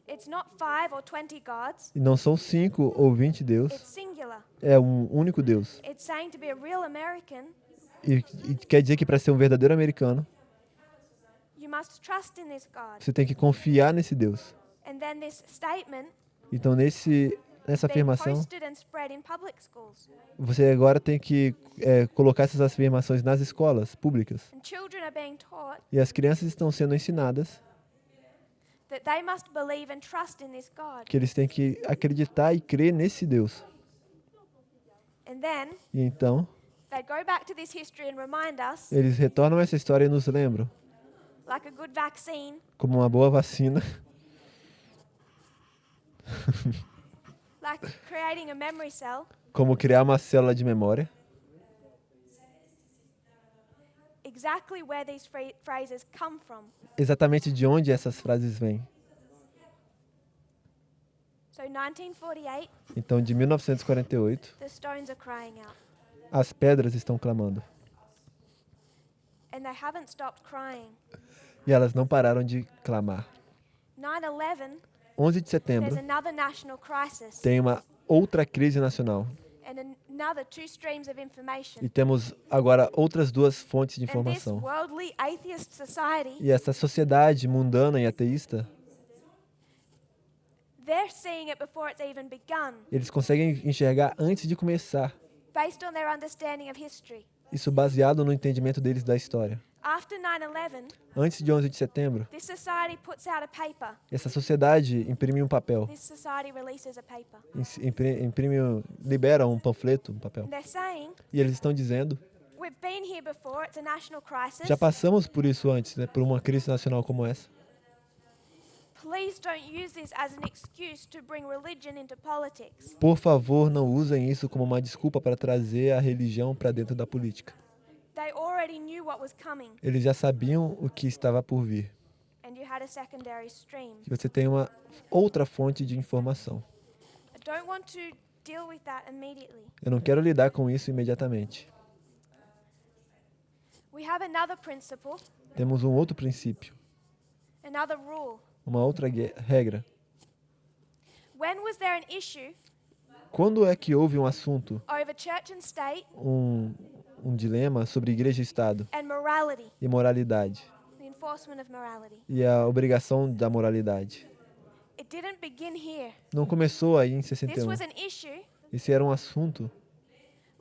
It's not 5 or 20 gods. E não são 5 ou 20 It's Deus, singular. é um único Deus. It's saying to be a real American, E quer dizer que para ser um verdadeiro americano, you must trust in this God. você tem que confiar nesse Deus. And then this statement Então nessa being afirmação, posted and spread in public schools. você agora tem que colocar essas afirmações nas escolas públicas. And children are being taught E as crianças estão sendo ensinadas that they must believe and trust in this God. que eles têm que acreditar e crer nesse Deus. And then E então, they go back to this history and remind us, eles retornam essa história e nos lembram, like a good vaccine, como uma boa vacina, like creating a memory cell, como criar uma célula de memória, exactly where these phrases come from. exatamente de onde essas frases vêm. So 1948, Então, de 1948, the stones are crying out. as pedras estão clamando. And they haven't stopped crying. E elas não pararam de clamar. 9/11, 11 de there's setembro, another national crisis tem uma outra crise nacional. and another 2 streams of information. E temos agora outras 2 fontes de And this informação. worldly atheist society, E essa sociedade mundana e ateísta, they're seeing it before it's even begun, eles conseguem enxergar antes de começar. based on their understanding of history. Isso baseado no entendimento deles da história. After 9/11, Antes de 11 de setembro, this society puts out a paper. essa sociedade imprime um papel. This society releases a paper. Libera um panfleto, um papel. And they're saying, E eles estão dizendo, we've been here before, it's a national crisis. já passamos por isso antes, né, por uma crise nacional como essa. Please don't use this as an excuse to bring religion into politics. Por favor, não usem isso como uma desculpa para trazer a religião para dentro da política. They already knew what was coming, Eles já sabiam o que estava por vir. and you had a secondary stream. E você tem uma outra fonte de informação. I don't want to deal with that immediately. Eu não quero lidar com isso imediatamente. We have another principle, Temos um outro princípio, another rule. uma outra regra. When was there an issue Quando é que houve um assunto, over church and state um dilema sobre igreja e Estado and morality, e moralidade the enforcement of morality? e a obrigação da moralidade? It didn't begin here. Não começou aí em This 61. was an issue Esse era um assunto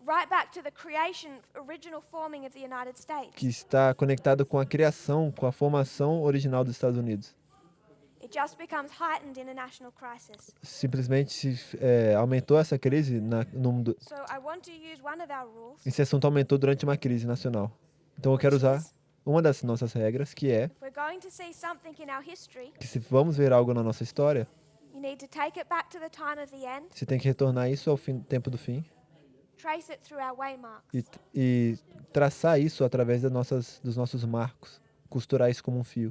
right back to the creation, original forming of the United States. que está conectado com a criação, com a formação original dos Estados Unidos. It just becomes heightened in a national crisis. Simplesmente aumentou essa crise no mundo. So I want to use one of our rules. Esse assunto aumentou durante uma crise nacional. Então eu quero usar uma das nossas regras, que é If we're going to see something in our history, que se vamos ver algo na nossa história, you need to take it back to the time of the end, você tem que retornar isso ao tempo do fim trace it through our waymarks. e traçar isso através dos nossos marcos, costurar isso como um fio.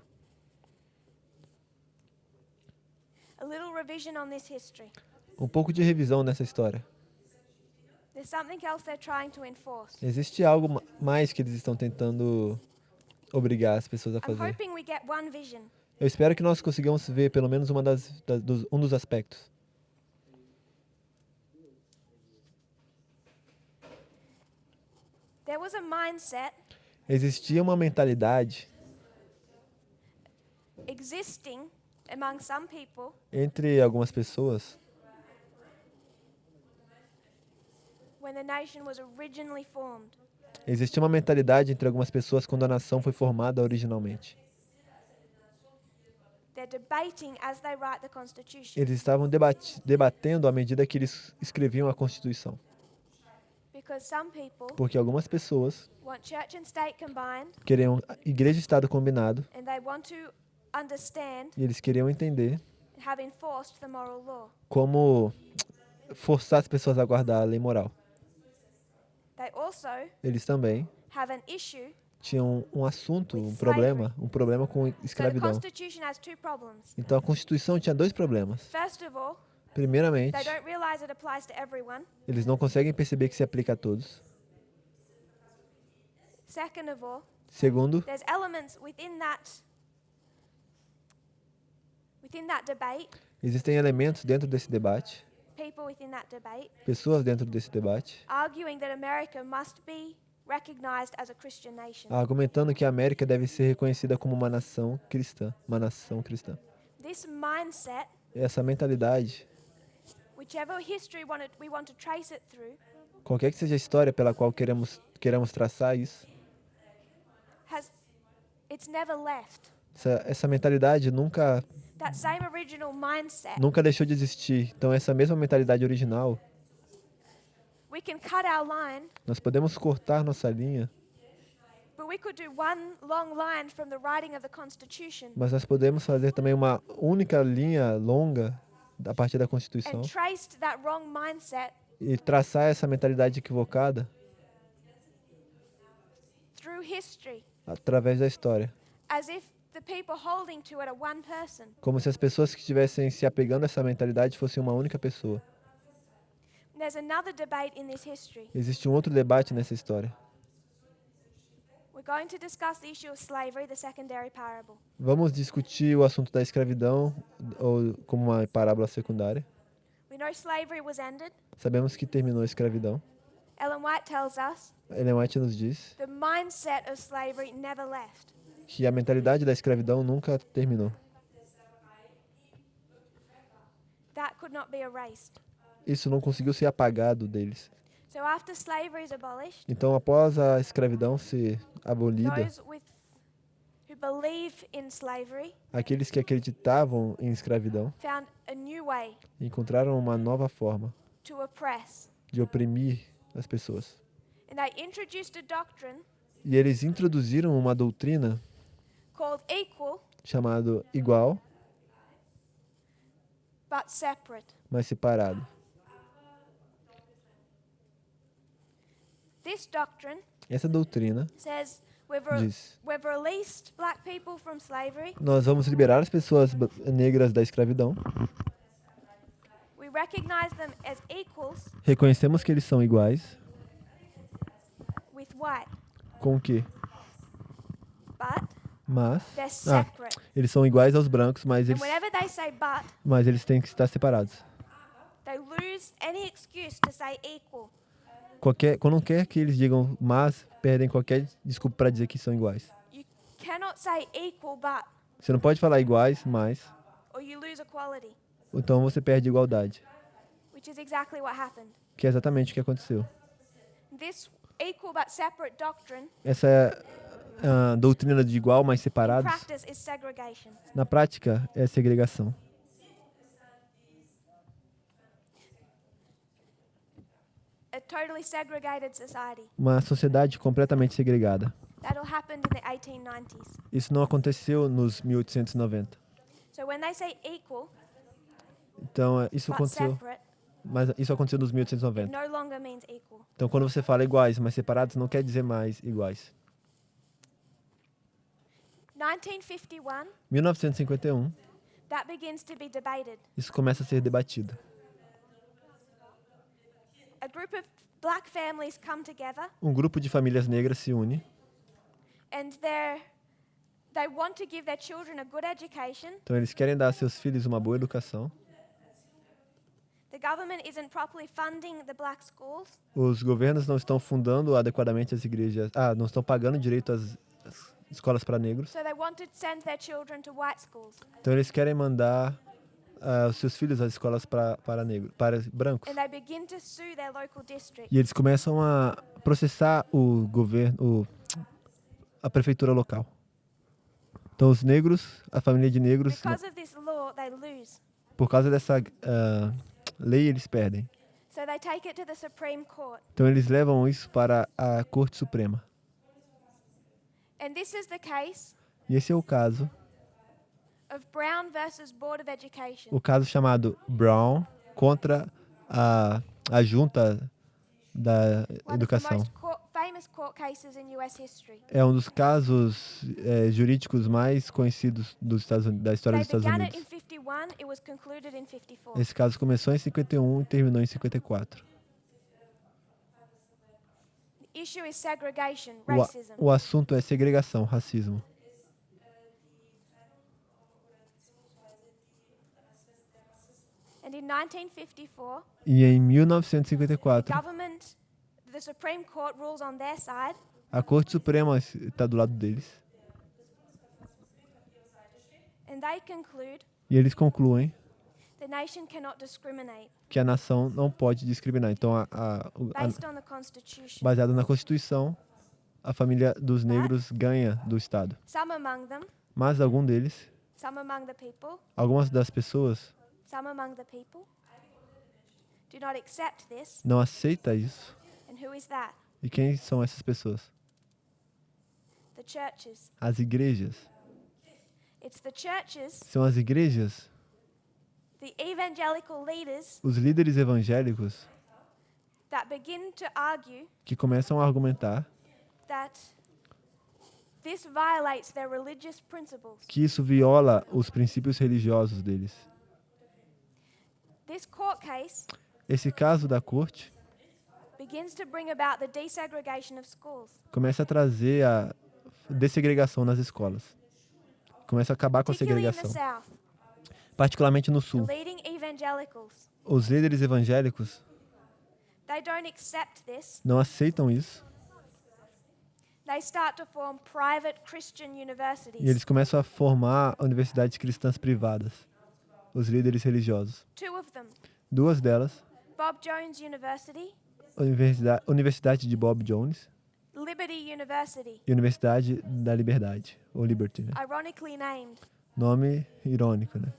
A little revision on this history. Um pouco de revisão nessa história. There's something else they're trying to enforce. Existe algo mais que eles estão tentando obrigar as pessoas a I'm fazer. hoping we get one vision. Eu espero que nós consigamos ver pelo menos um dos aspectos. There was a mindset Existia uma mentalidade existing among some people entre algumas pessoas when the nation was originally formed. Existia uma mentalidade entre algumas pessoas quando a nação foi formada originalmente. They're debating as they write the Constitution Eles estavam debatendo à medida que eles escreviam a Constituição. because some people Porque algumas pessoas want church and state combined, queriam igreja e Estado combinado and they want to understand e eles queriam entender and have enforced the moral law. como forçar as pessoas a guardar a lei moral. They also Eles também have an issue. tinham um assunto, With um problema com So the escravidão. Constitution has two problems. Então a Constituição tinha dois problemas. First of all, Primeiramente, they don't realize it applies to everyone. eles não conseguem perceber que se aplica a todos. Second of all, Segundo, there's elements within that debate, existem elementos dentro desse debate, people within that debate, pessoas dentro desse debate, arguing that America must be recognized as a Christian nation. argumentando que a América deve ser reconhecida como uma nação cristã, This mindset, Essa mentalidade, whichever history we want to trace it through, qualquer que seja a história pela qual queremos traçar isso, it's never left. essa mentalidade That same original mindset, nunca deixou de existir. Então essa mesma mentalidade original, we can cut our line, nós podemos cortar nossa linha, but we could do one long line from the writing of the Constitution mas nós podemos fazer também uma única linha longa a partir da Constituição and traced that wrong mindset e traçar essa mentalidade equivocada through history, através da história. as if the people holding to it are one person. Como se as pessoas que estivessem se apegando a essa mentalidade fossem uma única pessoa. There's another debate in this history. Existe um outro debate nessa história. We're going to discuss the issue of slavery, the secondary parable. Vamos discutir o assunto da escravidão ou como uma parábola secundária. We know slavery was ended. Sabemos que terminou a escravidão. Ellen White tells us Ellen White nos diz the mindset of slavery never left. que a mentalidade da escravidão nunca terminou. That could not be erased. Isso não conseguiu ser apagado deles. So after slavery is abolished, Então, após a escravidão ser abolida, who believe in slavery aqueles que acreditavam em escravidão found a new way encontraram uma nova forma to oppress. de oprimir as pessoas. And they introduced a doctrine E eles introduziram uma doutrina called equal chamada igual but separate. mas separado. This doctrine Essa doutrina says diz: we've released black people from slavery. nós vamos liberar as pessoas negras da escravidão. We recognize them as equals Reconhecemos que eles são iguais. with white, Com o quê? but Mas they're separate. eles são iguais aos brancos, mas And eles, whenever they say but, mas eles têm que estar separados. they lose any excuse to say equal. Quando quer que eles digam mas, perdem qualquer desculpa para dizer que são iguais. You cannot say equal but, Você não pode falar iguais, mas, or you lose equality, então você perde igualdade, which is exactly what happened. que é exatamente o que aconteceu. This equal but separate doctrine Essa doutrina de igual, mas in separados, practice is segregation. na prática é segregação. A totally segregated society. Uma sociedade completamente segregada. That'll happen in the 1890s. Isso não aconteceu nos 1890. So when they say equal Então, isso but aconteceu, separate, mas isso aconteceu nos it 1890. no longer means equal. Então, quando você fala iguais, mas separados, não quer dizer mais iguais. 1951, 1951, that begins to be debated. isso começa a ser debatido. A group of black families come together Um grupo de famílias negras se une, and they want to give their children a good education. então eles querem dar a seus filhos uma boa educação. The government isn't properly funding the black schools. Os governos não estão fundando adequadamente as igrejas, não estão pagando direito às escolas para negros. So they want to send their children to white schools. Então eles querem mandar os seus filhos às escolas para brancos. And they begin to sue their local district. E eles começam a processar o governo, a prefeitura local. Então os negros, a família de negros, Because of this law, they lose. por causa dessa lei, eles perdem. So they take it to the Supreme Court. Então eles levam isso para a Corte Suprema. And this is the case E esse é o caso, of Brown versus Board of Education. o caso chamado Brown contra a junta da One of the educação. most famous court cases in US history. É um dos casos jurídicos mais conhecidos da história They dos Estados began it in Unidos. 51, it was concluded in 54. Esse caso começou em 51 e terminou em 54. The issue is segregation, racism. O assunto é segregação, racismo. And in 1954, E em the 1954, government, the Supreme Court rules on their side, a Corte Suprema está do lado deles. and they conclude E eles concluem the nation cannot discriminate que a nação não pode discriminar. Então, based on the Constitution. baseado na Constituição, a família dos negros ganha do Estado. Some among them, Mas algum deles, some among the people, algumas das pessoas, some among the people do not accept this. não aceita isso. And who is that? E quem são essas pessoas? The churches. As igrejas. It's the churches, São as igrejas, the evangelical leaders os líderes evangélicos, that begin to argue que começam a argumentar that this violates their religious principles. que isso viola os princípios religiosos deles. This court case Esse caso da corte begins to bring about the desegregation of schools, começa a trazer a dessegregação nas escolas. Começa a acabar com a particularly in the segregação, South. particularmente no The sul. leading evangelicals, Os líderes evangélicos they don't accept this. não aceitam isso They start to form private Christian e universities. eles começam a formar universidades cristãs privadas. Os líderes religiosos. Two of them, Duas delas, Bob Jones University, Universidade de Bob Jones Liberty University, e Universidade da Liberdade, ou Liberty, né? ironically named. Nome irônico, né?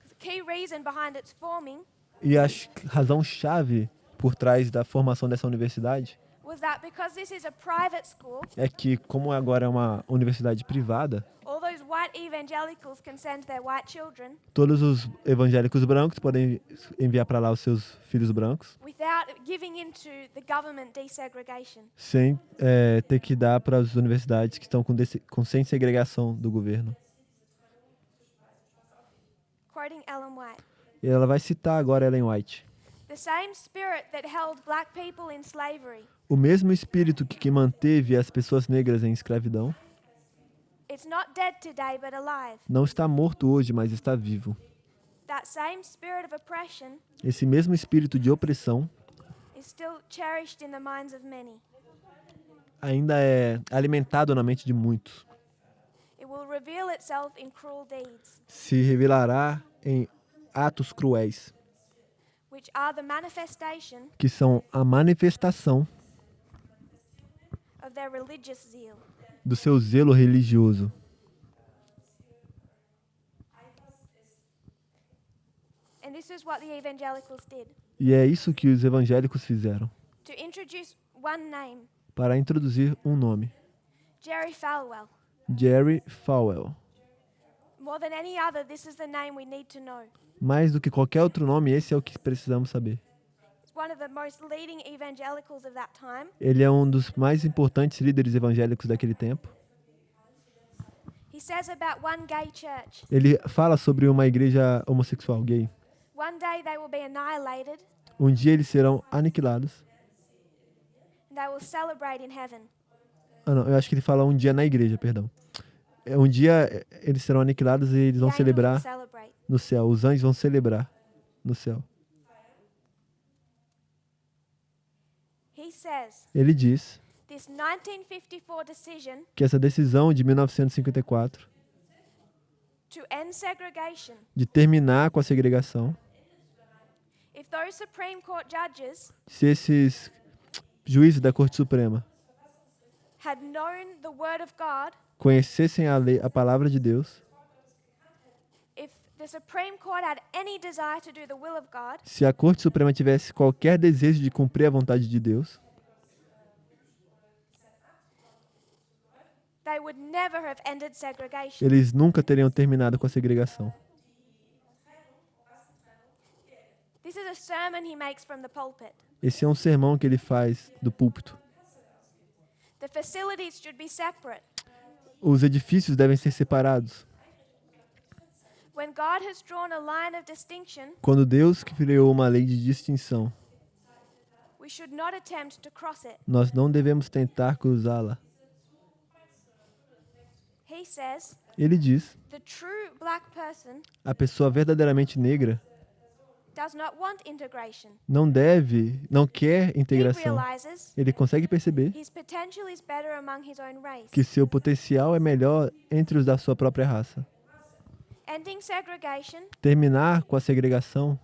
The key reason behind its forming E a razão-chave por trás da formação dessa universidade was that because this is a private school, é que, como agora é uma universidade privada, all those white white evangelicals can send their white children Todos os evangélicos brancos podem enviar para lá os seus filhos brancos without giving into the government desegregation. sem ter que dar para as universidades que estão sem segregação do governo. Quoting Ellen White. E ela vai citar agora Ellen White. The same spirit that held black people in slavery, O mesmo espírito que manteve as pessoas negras em escravidão it's not dead today but alive. não está morto hoje, mas está vivo. That same spirit of oppression Esse mesmo espírito de opressão is still cherished in the minds of many. ainda é alimentado na mente de muitos. It will reveal itself in cruel deeds, Se revelará em atos cruéis, which are the manifestation que são a manifestação of their religious zeal. do seu zelo religioso. And this is what the evangelicals did. E é isso que os evangélicos fizeram, To introduce one name, para introduzir um nome. Jerry Falwell. Jerry Falwell. More than any other, this is the name we need to know. Mais do que qualquer outro nome, esse é o que precisamos saber. It's one of the most leading evangelicals of that time. Ele é um dos mais importantes líderes evangélicos daquele tempo. He says about one gay church, Ele fala sobre uma igreja homossexual gay. one day they will be annihilated Um dia eles serão aniquilados. and they will celebrate in heaven. Ah, não, eu acho que ele fala um dia na igreja, perdão. Um dia eles serão aniquilados e eles The vão angels celebrar will celebrate. no céu. Os anjos vão celebrar no céu. He says Ele diz this 1954 decision que essa decisão de 1954 to end segregation, de terminar com a segregação, if those Supreme Court judges se esses juízes da Corte Suprema had known the Word of God, conhecessem a lei, a palavra de Deus, if the Supreme Court had any desire to do the will of God, se a Corte Suprema tivesse qualquer desejo de cumprir a vontade de Deus, they would never have ended segregation. eles nunca teriam terminado com a segregação. This is a sermon he makes from the pulpit. Esse é um sermão que ele faz do púlpito. The facilities should be separate. Os edifícios devem ser separados. When God has drawn a line of distinction, Quando Deus criou uma lei de distinção, we should not attempt to cross it. nós não devemos tentar cruzá-la. He says, Ele diz, the true black person a pessoa verdadeiramente negra does not want integration. não quer He integração. realizes Ele consegue perceber his potential is better among his own race. que seu potencial é melhor entre os da sua própria raça. Ending segregation Terminar com a segregação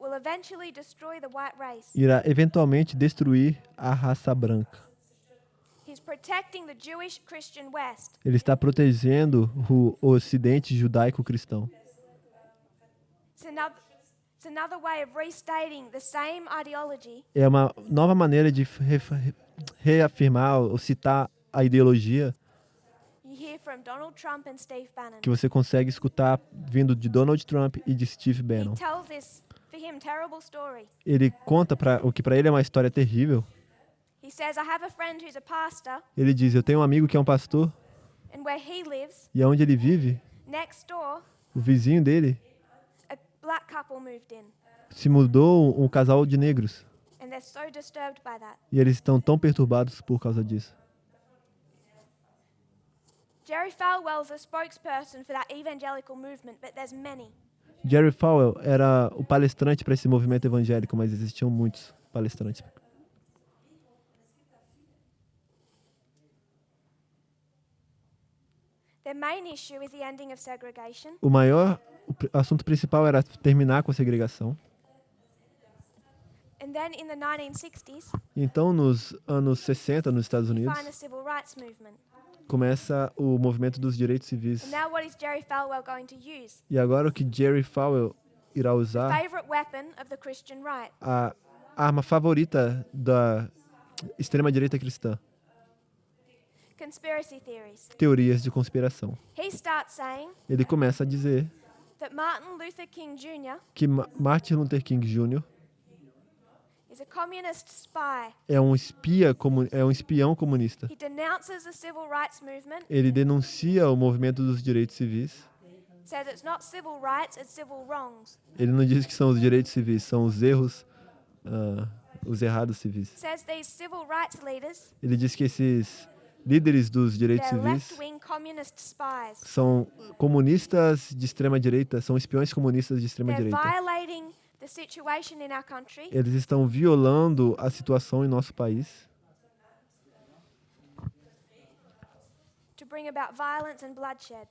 will eventually destroy the white race. irá eventualmente destruir a raça branca. He's protecting the Jewish Christian West. Ele está protegendo o ocidente judaico-cristão. It's another way of restating the same ideology É uma nova maneira de reafirmar ou citar a ideologia you hear from Donald Trump and Steve Bannon. que você consegue escutar vindo de Donald Trump e de Steve He Bannon. tells this, for him, terrible story. Ele conta o que para ele é uma história terrível. He says, I have a friend who's a pastor, Ele diz, eu tenho um amigo que é um pastor and where he lives, e aonde ele vive, next door, o vizinho dele a black couple moved in. se mudou um casal de negros. And they're so disturbed by that. E eles estão tão perturbados por causa disso. Jerry Falwell's a spokesperson for that evangelical movement, but there's many. Jerry Falwell era o palestrante para esse movimento evangélico, mas existiam muitos palestrantes. Their main issue is the ending of segregation. O assunto principal era terminar com a segregação. And then in the 1960s, Então, nos anos 60, nos Estados you Unidos, find the civil rights movement. começa o movimento dos direitos civis. And now what is Jerry Falwell going to use? E agora o que Jerry Falwell irá usar, Favorite weapon of the Christian right. a arma favorita da extrema-direita cristã. conspiracy theories. teorias de conspiração. He starts saying Ele começa a dizer that Martin Luther King Jr. que Martin Luther King Jr. is a communist spy. é um espião comunista. He denounces the civil rights movement, Ele denuncia o movimento dos direitos civis. says it's not civil rights, it's civil wrongs. Ele não diz que são os direitos civis, são os erros, os errados civis. Says these civil rights leaders, Ele diz que esses líderes dos direitos they're civis left-wing communist spies. são comunistas de extrema direita, são espiões comunistas de extrema They're direita. violating the situation in our country Eles estão violando a situação em nosso país to bring about violence and bloodshed.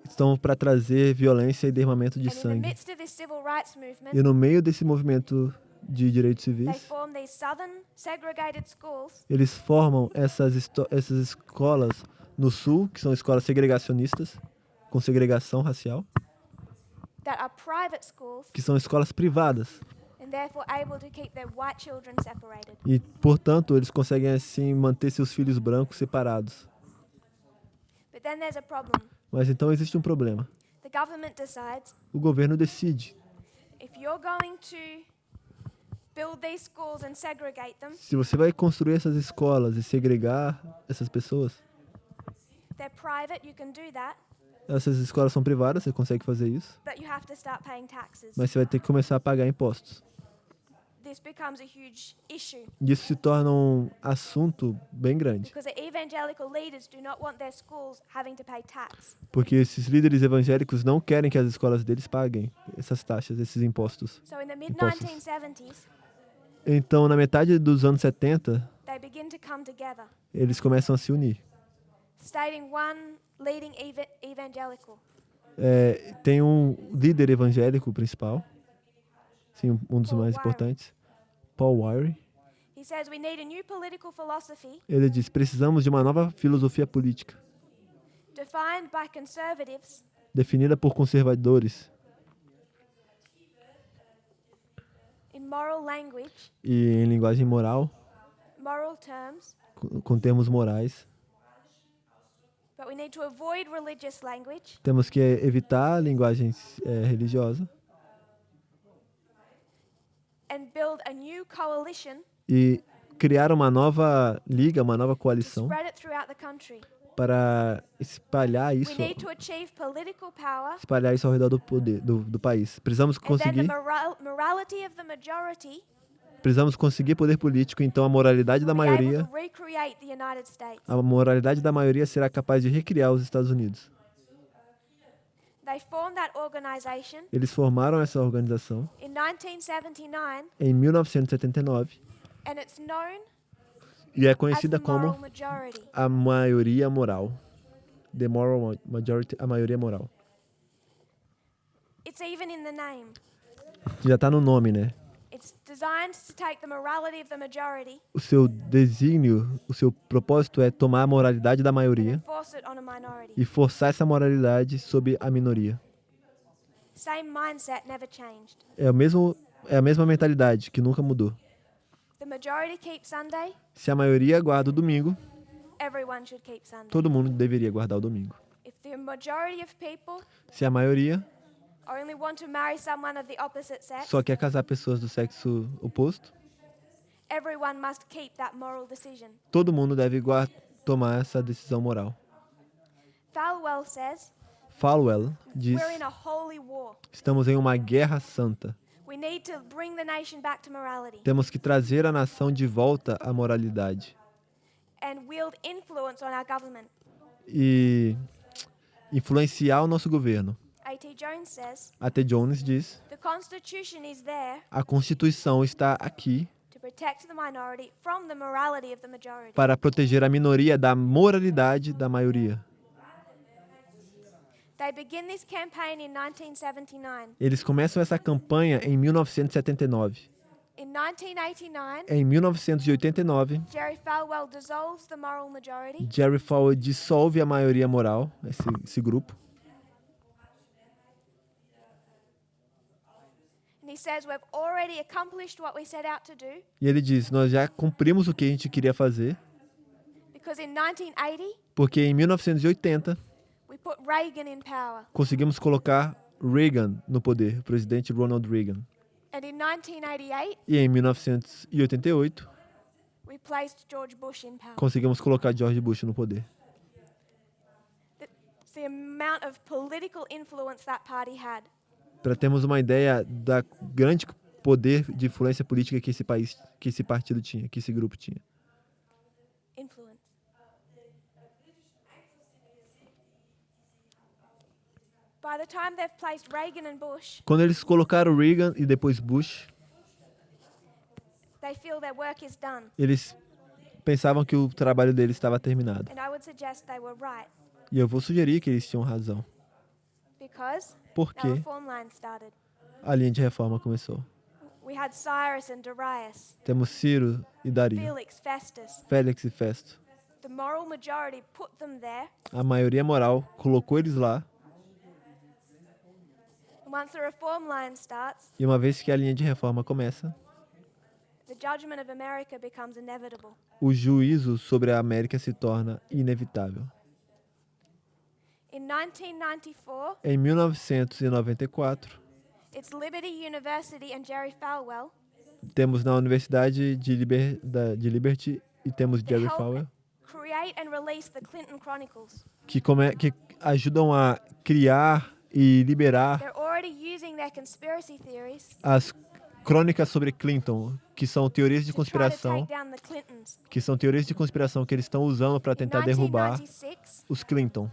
estão para trazer violência e derramamento de And in the sangue. midst of this civil rights movement, E no meio desse movimento de direitos they civis, form these southern segregated schools eles formam essas escolas no sul, que são escolas segregacionistas, com segregação racial, that are private schools que são escolas privadas. and therefore able to keep their white children separated. E, portanto, eles conseguem assim manter seus filhos brancos separados. But then there's a problem. Mas então existe um problema. The government decides O governo decide. if you're going to build these schools and segregate them, Se você vai construir essas escolas e segregar essas pessoas, they're private, you can do that, essas escolas são privadas, você consegue fazer isso, but you have to start paying taxes. mas você vai ter que começar a pagar impostos. This becomes a huge issue Isso se torna um assunto bem grande, because the evangelical leaders do not want their schools having to pay tax. porque esses líderes evangélicos não querem que as escolas deles paguem essas taxas, esses impostos. So in the Impostos. mid-1970s, Então, na metade dos anos 70, they begin to come together, eles começam a se unir. stating one leading evangelical. Tem um líder evangélico principal, sim, um dos Paul mais Wyrie. importantes, Paul Wyrie. He says we need a new political philosophy Ele diz: precisamos de uma nova filosofia política, defined by conservatives definida por conservadores in moral language, e em linguagem moral, moral terms, com termos morais. but we need to avoid religious language Temos que evitar a linguagem religiosa and build a new coalition, e criar uma nova liga, uma nova coalição spread it throughout the country. para espalhar We isso, need to achieve political power, ao redor do poder do país. and then the morality of the majority Precisamos conseguir poder político, então a moralidade da will be able maioria, to recreate the United States. a moralidade da maioria será capaz de recriar os Estados Unidos. They formed that organization Eles formaram essa organização in 1979, em 1979 and it's known e é as the conhecida moral como majority. a maioria moral. The moral majority, a maioria moral. It's even in the name. Já está no nome, né? It's designed to take the morality of the majority O seu desígnio, o seu propósito é tomar a moralidade da and maioria enforce it on a minority. e forçar essa moralidade sobre a minoria. Same mindset never changed. É a mesma mentalidade que nunca mudou. The majority keeps Sunday, Se a maioria guarda o domingo, everyone should keep Sunday. todo mundo deveria guardar o domingo. If the majority of people Se a maioria only want to marry someone of the opposite sex, só quer casar pessoas do sexo oposto, everyone must keep that moral decision. todo mundo deve tomar essa decisão moral. Falwell says, Falwell diz: we're in a holy war. estamos em uma guerra santa. We need to bring the nation back to morality Temos que trazer a nação de volta à moralidade and wield influence on our government. e influenciar o nosso governo. A.T. Jones says, A.T. Jones diz: the Constitution is there a Constituição está aqui to protect the minority from the morality of the majority. para proteger a minoria da moralidade da maioria. They begin this campaign in 1979. Eles começam essa campanha em 1979. In 1989, Em 1989, Jerry Falwell dissolves the moral majority Jerry Falwell dissolve a maioria moral, esse grupo, and he says we've already accomplished what we set out to do e ele diz: nós já cumprimos o que a gente queria fazer, Because in 1980, Porque em 1980 we put Reagan in power. conseguimos colocar Reagan no poder, o presidente Ronald Reagan. And in 1988, E em 1988 we placed George Bush in power. conseguimos colocar George Bush no poder. It's the amount of political influence that party had. Para termos uma ideia da grande poder de influência política que esse partido tinha, que esse grupo tinha. Influence. By the time they've placed Reagan and Bush, Quando eles colocaram Reagan e depois Bush, they feel their work is done. eles pensavam que o trabalho deles estava terminado. And I would suggest they were right. E eu vou sugerir que eles tinham razão, Because the porque reform line started. a linha de reforma começou. We had Cyrus and Darius, Temos Ciro e Dario, Felix, Festus. Félix e Festo. The moral majority put them there. A maioria moral colocou eles lá, And once the reform line starts, e uma vez que a linha de reforma começa, the judgment of America becomes inevitable. o juízo sobre a América se torna inevitável. In 1994, Em 1994, it's Liberty University and Jerry Falwell temos na Universidade de Liberty e temos Jerry help Falwell, create and release the Clinton Chronicles. que ajudam a criar e liberar They're already using their conspiracy theories as crônicas sobre Clinton, que são teorias de to try to conspiração, take down the Clintons. que eles estão usando para In tentar derrubar 1996, os Clinton.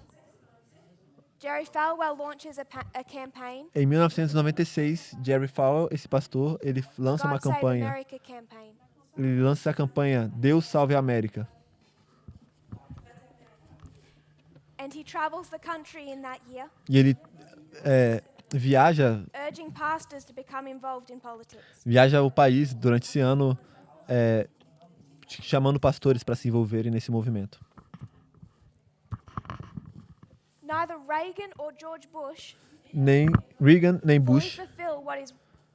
Jerry Falwell launches a campaign, Em 1996, Jerry Falwell, esse pastor, ele lança uma God Save campanha. America campaign. Ele lança a campanha Deus Salve a América. And he travels the country in that year, E ele viaja urging pastors to become involved in politics. o país durante esse ano, chamando pastores para se envolverem nesse movimento. Neither Reagan or George Bush Nem Reagan, nem fully Bush fulfill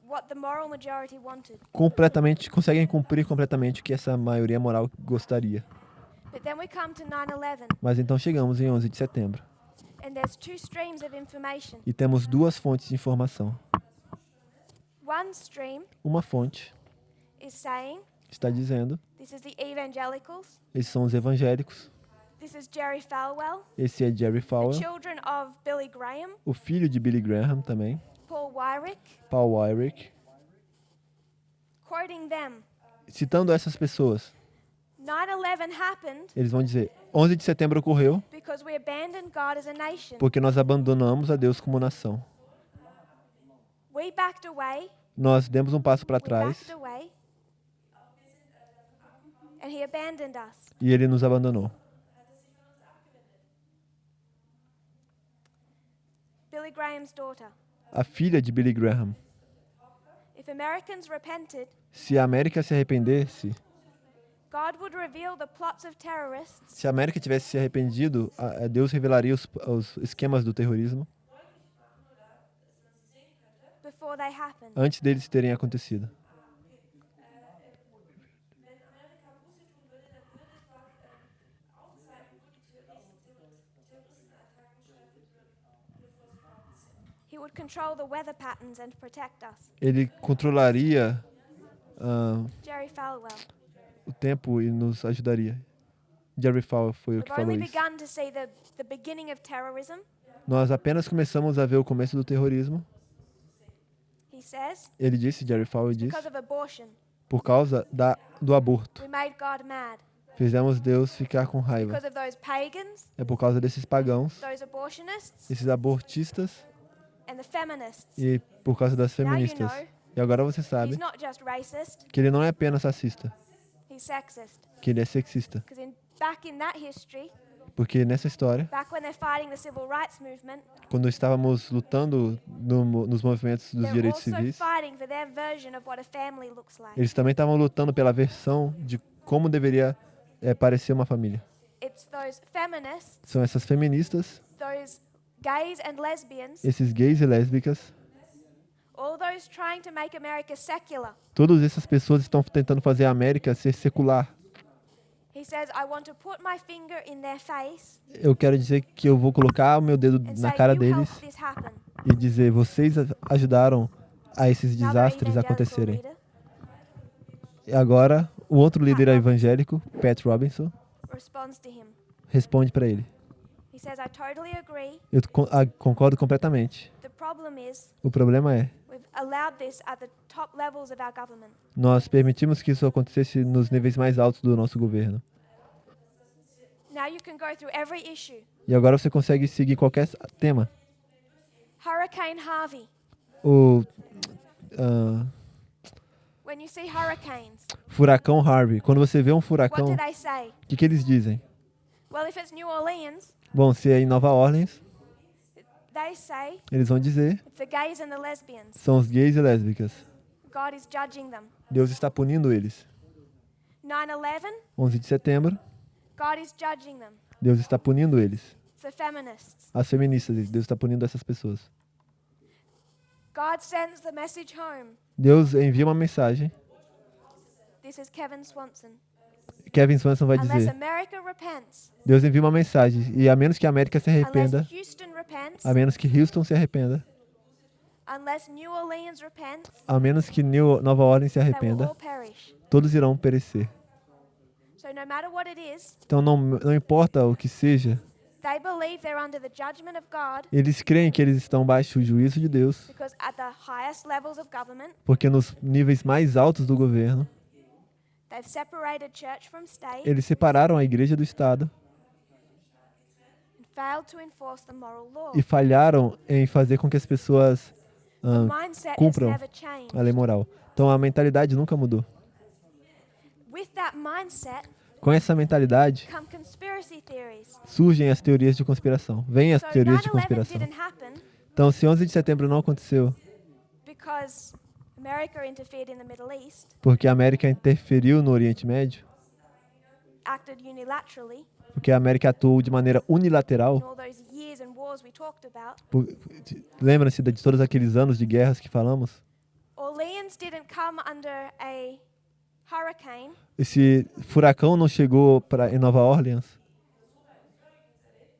what the moral majority wanted. conseguem cumprir completamente o que essa maioria moral gostaria. But then we come to 9/11, Mas então chegamos em 11 de setembro and there's two streams of information. e temos duas fontes de informação. One stream Uma fonte is saying, está dizendo, this is the evangelicals, esses são os evangélicos, this is Jerry Falwell, esse é Jerry the Falwell, children of Billy Graham, o filho de Billy Graham também, Paul Weyrich, Paul Weyrich, quoting them. citando essas pessoas. 9/11 happened Eles vão dizer, 11 de setembro ocorreu because we abandoned God as a nation. porque nós abandonamos a Deus como nação. We backed away, Nós demos um passo para we trás backed away, and he abandoned us. e ele nos abandonou. Billy Graham's daughter. A filha de Billy Graham. If Americans repented, Se a América se arrependesse, God would reveal the plots of terrorists se a América tivesse se arrependido, Deus revelaria os esquemas do terrorismo before they happened. antes deles terem acontecido. He would control the weather patterns and protect us. Ele controlaria Jerry Falwell. o tempo e nos ajudaria. Jerry Falwell foi o We've que falou only isso. begun to see the beginning of terrorism. Nós apenas começamos a ver o começo do terrorismo. He says, Ele disse, Jerry Falwell disse, because of abortion. por causa do aborto. We made God mad. Fizemos Deus ficar com raiva. Because of those pagans, É por causa desses pagãos, those abortionists, esses abortistas and the feminists. e por causa das Now you feministas. know, E agora você sabe he's not just racist, que ele não é apenas racista, he's sexist. que ele é sexista. Because back in that history, Porque nessa história, back when they're fighting the civil rights movement, quando estávamos lutando nos movimentos dos they're direitos also civis, fighting for their version of what a family looks like. eles também estavam lutando pela versão de como deveria parecer uma família. It's those feminists, São essas feministas, those gays and lesbians, esses gays e lésbicas, all those trying to make America secular, todas essas pessoas estão tentando fazer a América ser secular, He says, I want to put my finger in their face Eu quero dizer que eu vou colocar o meu dedo and na say, cara you deles helped this happen. e dizer: vocês ajudaram a esses Another desastres evangelical acontecerem. leader E agora, o outro líder evangélico, Pat Robinson, responds to him. responde para ele: He says, I totally agree. eu concordo completamente. The problem is O problema é, we've allowed this at the top levels of our government. nós permitimos que isso acontecesse nos níveis mais altos do nosso governo. Now you can go through every issue. E agora você consegue seguir qualquer tema. Hurricane Harvey. O ah, When you see hurricanes, furacão Harvey. Quando você vê um what furacão, do they say? o que eles dizem? Well, if it's New Orleans, Bom, se é em Nova Orleans, they say eles vão dizer: it's the gays and the lesbians. são os gays e lésbicas. God is judging them. Deus está punindo eles. 9/11, 11 de setembro, God is judging them. Deus está punindo eles. It's the feminists. As feministas, Deus está punindo essas pessoas. God sends the message home. Deus envia uma mensagem. This is Kevin Swanson. Kevin Swanson vai Unless dizer: America repents, Deus envia uma mensagem. E a menos que a América se unless arrependa, Houston repents, a menos que Houston se arrependa, unless New Orleans repents, a menos que Nova Orleans se they will arrependa, all perish. todos irão perecer. So no matter what it is, Então não importa o que seja, they believe they're under the judgment of God eles creem que eles estão baixo o juízo de Deus, because at the highest levels of government, porque nos níveis mais altos do governo, they've separated church from state eles separaram a igreja do Estado and failed to enforce the moral law. e falharam em fazer com que as pessoas The mindset has cumpram never changed. a lei moral. Então a mentalidade nunca mudou. With that mindset Com essa mentalidade, come conspiracy theories. surgem as teorias de conspiração. Vêm as So teorias de 9/11 conspiração. didn't happen Então, se 11 de setembro não aconteceu because America interfered in the Middle East, porque a América interferiu no Oriente Médio, acted unilaterally porque a América atuou de maneira in unilateral, all those years and wars we talked about, lembra-se de todos aqueles anos de guerras que falamos? Orleans didn't come under a hurricane Esse furacão não chegou em Nova Orleans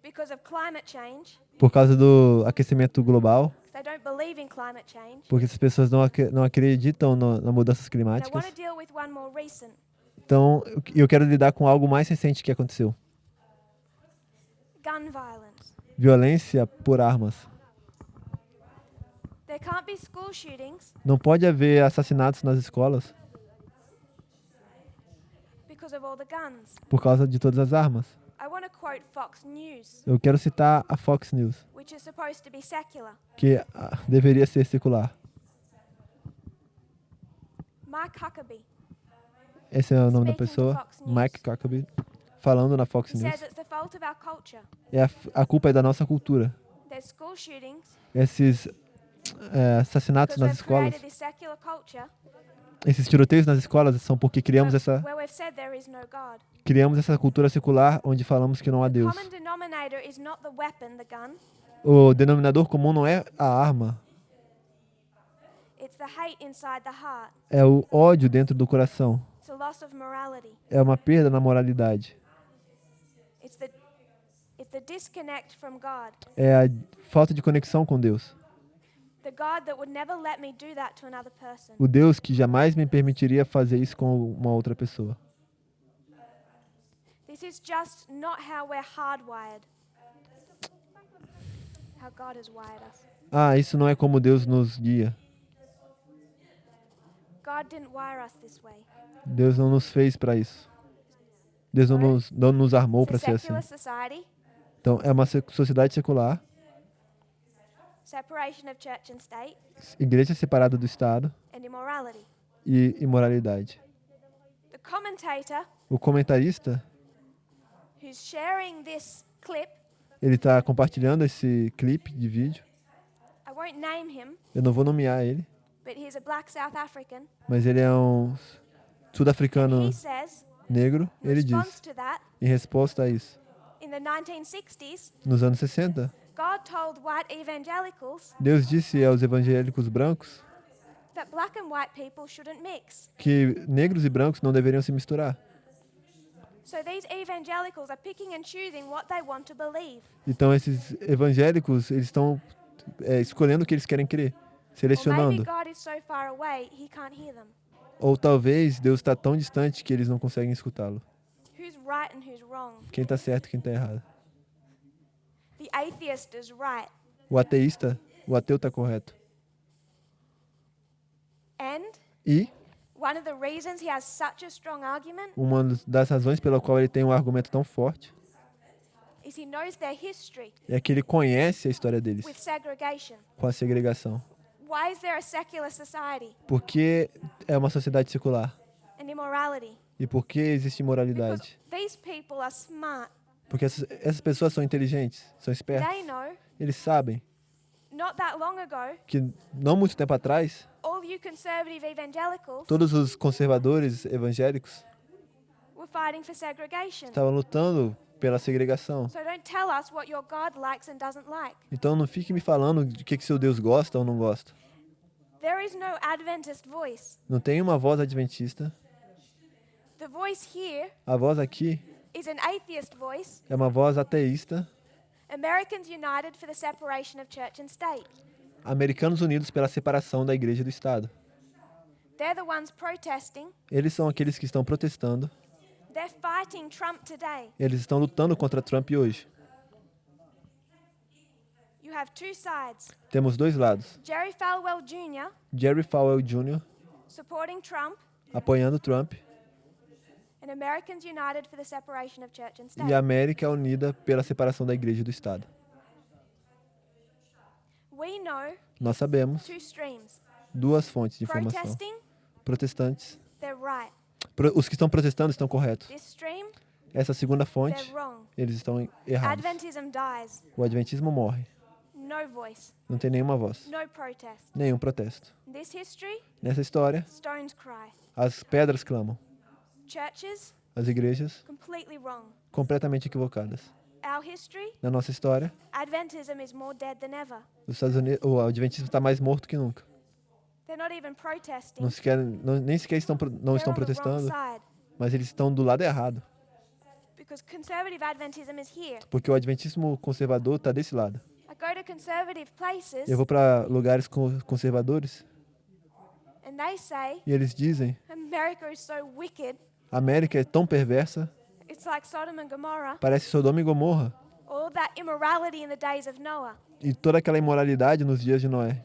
because of climate change, por causa do aquecimento global, 'cause they don't believe in climate change. porque as pessoas não acreditam nas mudanças They want climáticas. to deal with one more recent. Então, eu quero lidar com algo mais recente que aconteceu. Gun violence. Violência por armas. There can't be school shootings Não pode haver assassinatos nas escolas because of all the guns. por causa de todas as armas. I want to quote Fox News, Eu quero citar a Fox News, which is supposed to be secular. que deveria ser secular. Mike Huckabee, Esse é o nome da Speaking to pessoa, Fox News. Mike Huckabee, falando na Fox he News. says it's the fault of our culture. A culpa é da nossa cultura. There's school shootings Esses assassinatos because nas we've escolas, created this secular culture esses tiroteios nas escolas são porque where we've said there is no God. criamos essa cultura secular onde falamos que não há The Deus. common denominator is not the weapon, the gun. O denominador comum não é a arma, It's the hate inside the heart. é o ódio dentro do coração. It's a loss of morality. É uma perda na moralidade. It's the disconnect from God. É a falta de conexão com Deus. The God that would never let me do that to another person. O Deus que jamais me permitiria fazer isso com uma outra pessoa. This is just not how we're hardwired. How God has wired us. Isso não é como Deus nos guia. God didn't wire us this way. Deus não nos fez para isso. Deus não nos armou para It's a ser assim. secular society, Então, é uma sociedade secular, separation of church and state, igreja separada do Estado and immorality. e imoralidade. The commentator O comentarista, who's sharing this clip, ele está compartilhando esse clipe de vídeo. I won't name him, Eu não vou nomear ele, but he's a black South African. mas ele é um sul-africano He says, negro. in Ele response diz, to that, em resposta a isso, in the 1960s, nos anos 60, God told white evangelicals Deus disse aos evangélicos brancos that black and white people shouldn't mix. que negros e brancos não deveriam se misturar. So these evangelicals are picking and choosing what they want to believe. Então esses evangélicos, eles estão escolhendo o que eles querem crer, Or maybe selecionando. God is so far away he can't hear them. Ou talvez Deus está tão distante que eles não conseguem escutá-lo. Who's right and who's wrong? Quem está certo e quem está errado. The atheist is right. O ateu está correto. And E one of the reasons he has such a strong argument uma das razões pela qual ele tem um argumento tão forte is he knows their history é que ele conhece a história deles with segregation. com a segregação. Why is there a secular society Porque é uma sociedade secular. and immorality? E por que existe Because imoralidade? these people are smart. Porque essas pessoas são inteligentes, são They espertas. know Eles sabem not that long ago, que não muito tempo atrás, all you conservative evangelicals todos os conservadores evangélicos were fighting for segregation. estavam lutando pela segregação. So don't tell us what your God likes and doesn't like. Então não fique me falando de que seu Deus gosta ou não gosta. There is no Adventist voice. Não tem uma voz adventista. The voice here A voz aqui is an atheist voice. é uma voz ateísta. Americans united for the separation of church and state. Americanos Unidos pela separação da igreja e do Estado. They're the ones protesting. Eles são aqueles que estão protestando. They're fighting Trump today. Eles estão lutando contra Trump hoje. You have two sides. Temos dois lados. Jerry Falwell Jr. Jerry Falwell Jr. supporting Trump apoiando Trump and Americans united for the separation of church and state. e a América unida pela separação da igreja e do Estado. We know Nós sabemos two streams. duas fontes de informação. Protesting, Protestantes. they're right. Os que estão protestando estão corretos. This stream, Essa segunda they're fonte, wrong. eles estão errados. Adventism dies. O adventismo morre. No voice, Não tem nenhuma voz. no protest. Nenhum protesto. In this history, Nessa história, stones cry. as pedras clamam. Churches, As igrejas, completely wrong. completamente equivocadas. Our history, Na nossa história, Adventism is more dead than ever. os Estados Unidos, o adventismo está mais morto que nunca. They're not even protesting. Nem sequer estão They're estão on the wrong protestando, side. mas eles estão do lado errado. Because conservative Adventism is here. Porque o adventismo conservador está desse lado. I go to conservative places Eu vou para lugares conservadores and they say e eles dizem: America is so wicked. a América é tão perversa, It's like Sodom and Gomorrah. parece Sodoma e Gomorra. All that immorality in the days of Noah. E toda aquela imoralidade nos dias de Noé.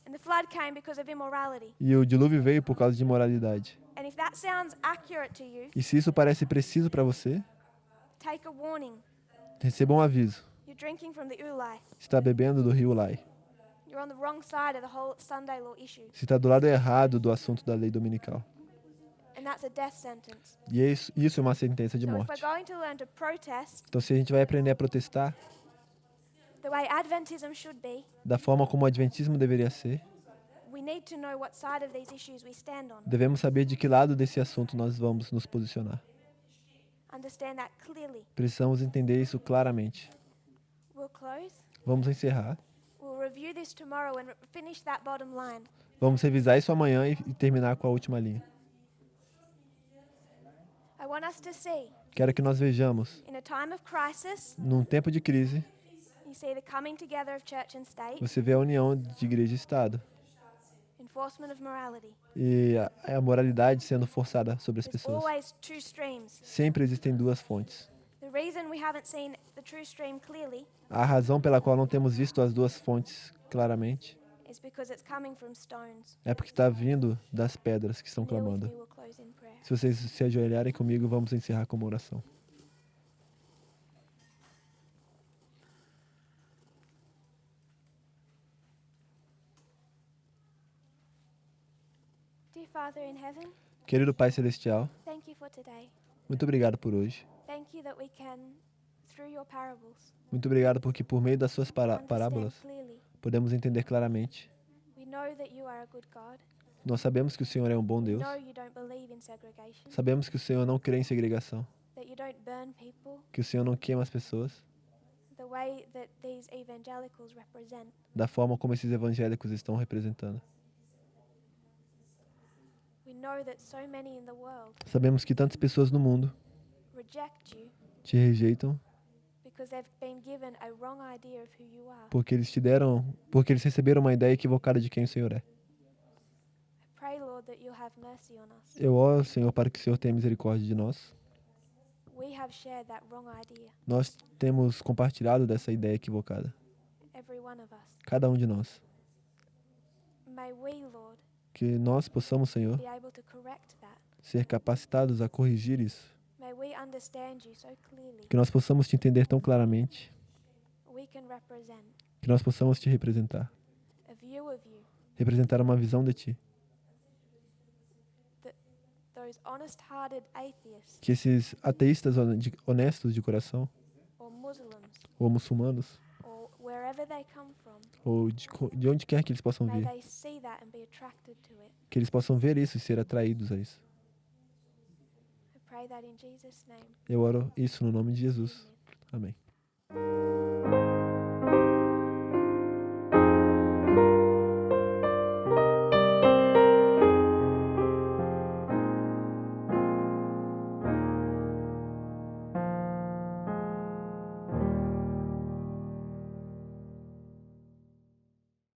And the flood came because of immorality. E o dilúvio veio por causa de imoralidade. And if that sounds accurate to you, E se isso parece preciso para você, take a warning. receba um aviso. You're drinking from the Ulai. Está bebendo do rio Lai. You're on the wrong side of the whole Sunday law issue. Se está do lado errado do assunto da lei dominical. And that's a death sentence. E isso é uma sentença de So if morte. we're going to learn to protest Então se a gente vai aprender a protestar the way Adventism should be, da forma como o adventismo deveria ser, we need to know what side of these issues we stand on. devemos saber de que lado desse assunto nós vamos nos posicionar. Understand that clearly. Precisamos entender isso claramente. We'll close. Vamos encerrar. We'll review this tomorrow and finish that bottom line. Vamos revisar isso amanhã e terminar com a última linha. I want us to see, Quero que nós vejamos, in a time of crisis, num tempo de crise, you see the coming together of church and state, você vê a união de igreja e Estado enforcement of morality. e a moralidade sendo forçada sobre as There's pessoas. always two streams. Sempre existem duas fontes. The reason we haven't seen the true stream clearly A razão pela qual não temos visto as duas fontes claramente is because it's coming from stones. é porque está vindo das pedras que estão Kneel with clamando. me, we'll close in prayer. Se vocês se ajoelharem comigo, vamos encerrar com uma oração. Dear Father in heaven, Querido Pai Celestial, thank you for today. muito obrigado por hoje. Thank you that we can, through your parables, Muito obrigado porque por meio das suas understand parábolas clearly. podemos entender claramente. We know that you are a good God. Nós sabemos que o Senhor é um bom We Deus. know you don't believe in segregation, Sabemos que o Senhor não crê em segregação, that you don't burn people que o Senhor não queima as pessoas the way that these evangelicals represent. da forma como esses evangélicos estão representando. We know that so many in the world Sabemos que tantas pessoas no mundo reject you te rejeitam because they've been given a wrong idea of who you are. porque eles receberam uma ideia equivocada de quem o Senhor é. I pray, Lord, that you'll have mercy on us. Eu oro, Senhor, para que o Senhor tenha misericórdia de nós. We have shared that wrong idea, Nós temos compartilhado dessa ideia equivocada. every one of us. Cada um de nós. May we, Lord, Que nós possamos, Senhor, be able to correct that. ser capacitados a corrigir isso. May we understand you so clearly. Que nós possamos te entender tão claramente. We can represent Que nós possamos te representar. a view of you, Representar uma visão de ti. that those honest-hearted atheists Que esses ateístas honestos de coração, or Muslims ou muçulmanos, or wherever they come from, ou de onde quer que eles possam may vir, they see that and be attracted to it. que eles possam ver isso e ser atraídos a isso. I pray that in Jesus' name. Eu oro isso no nome de Jesus. Amen. Amém.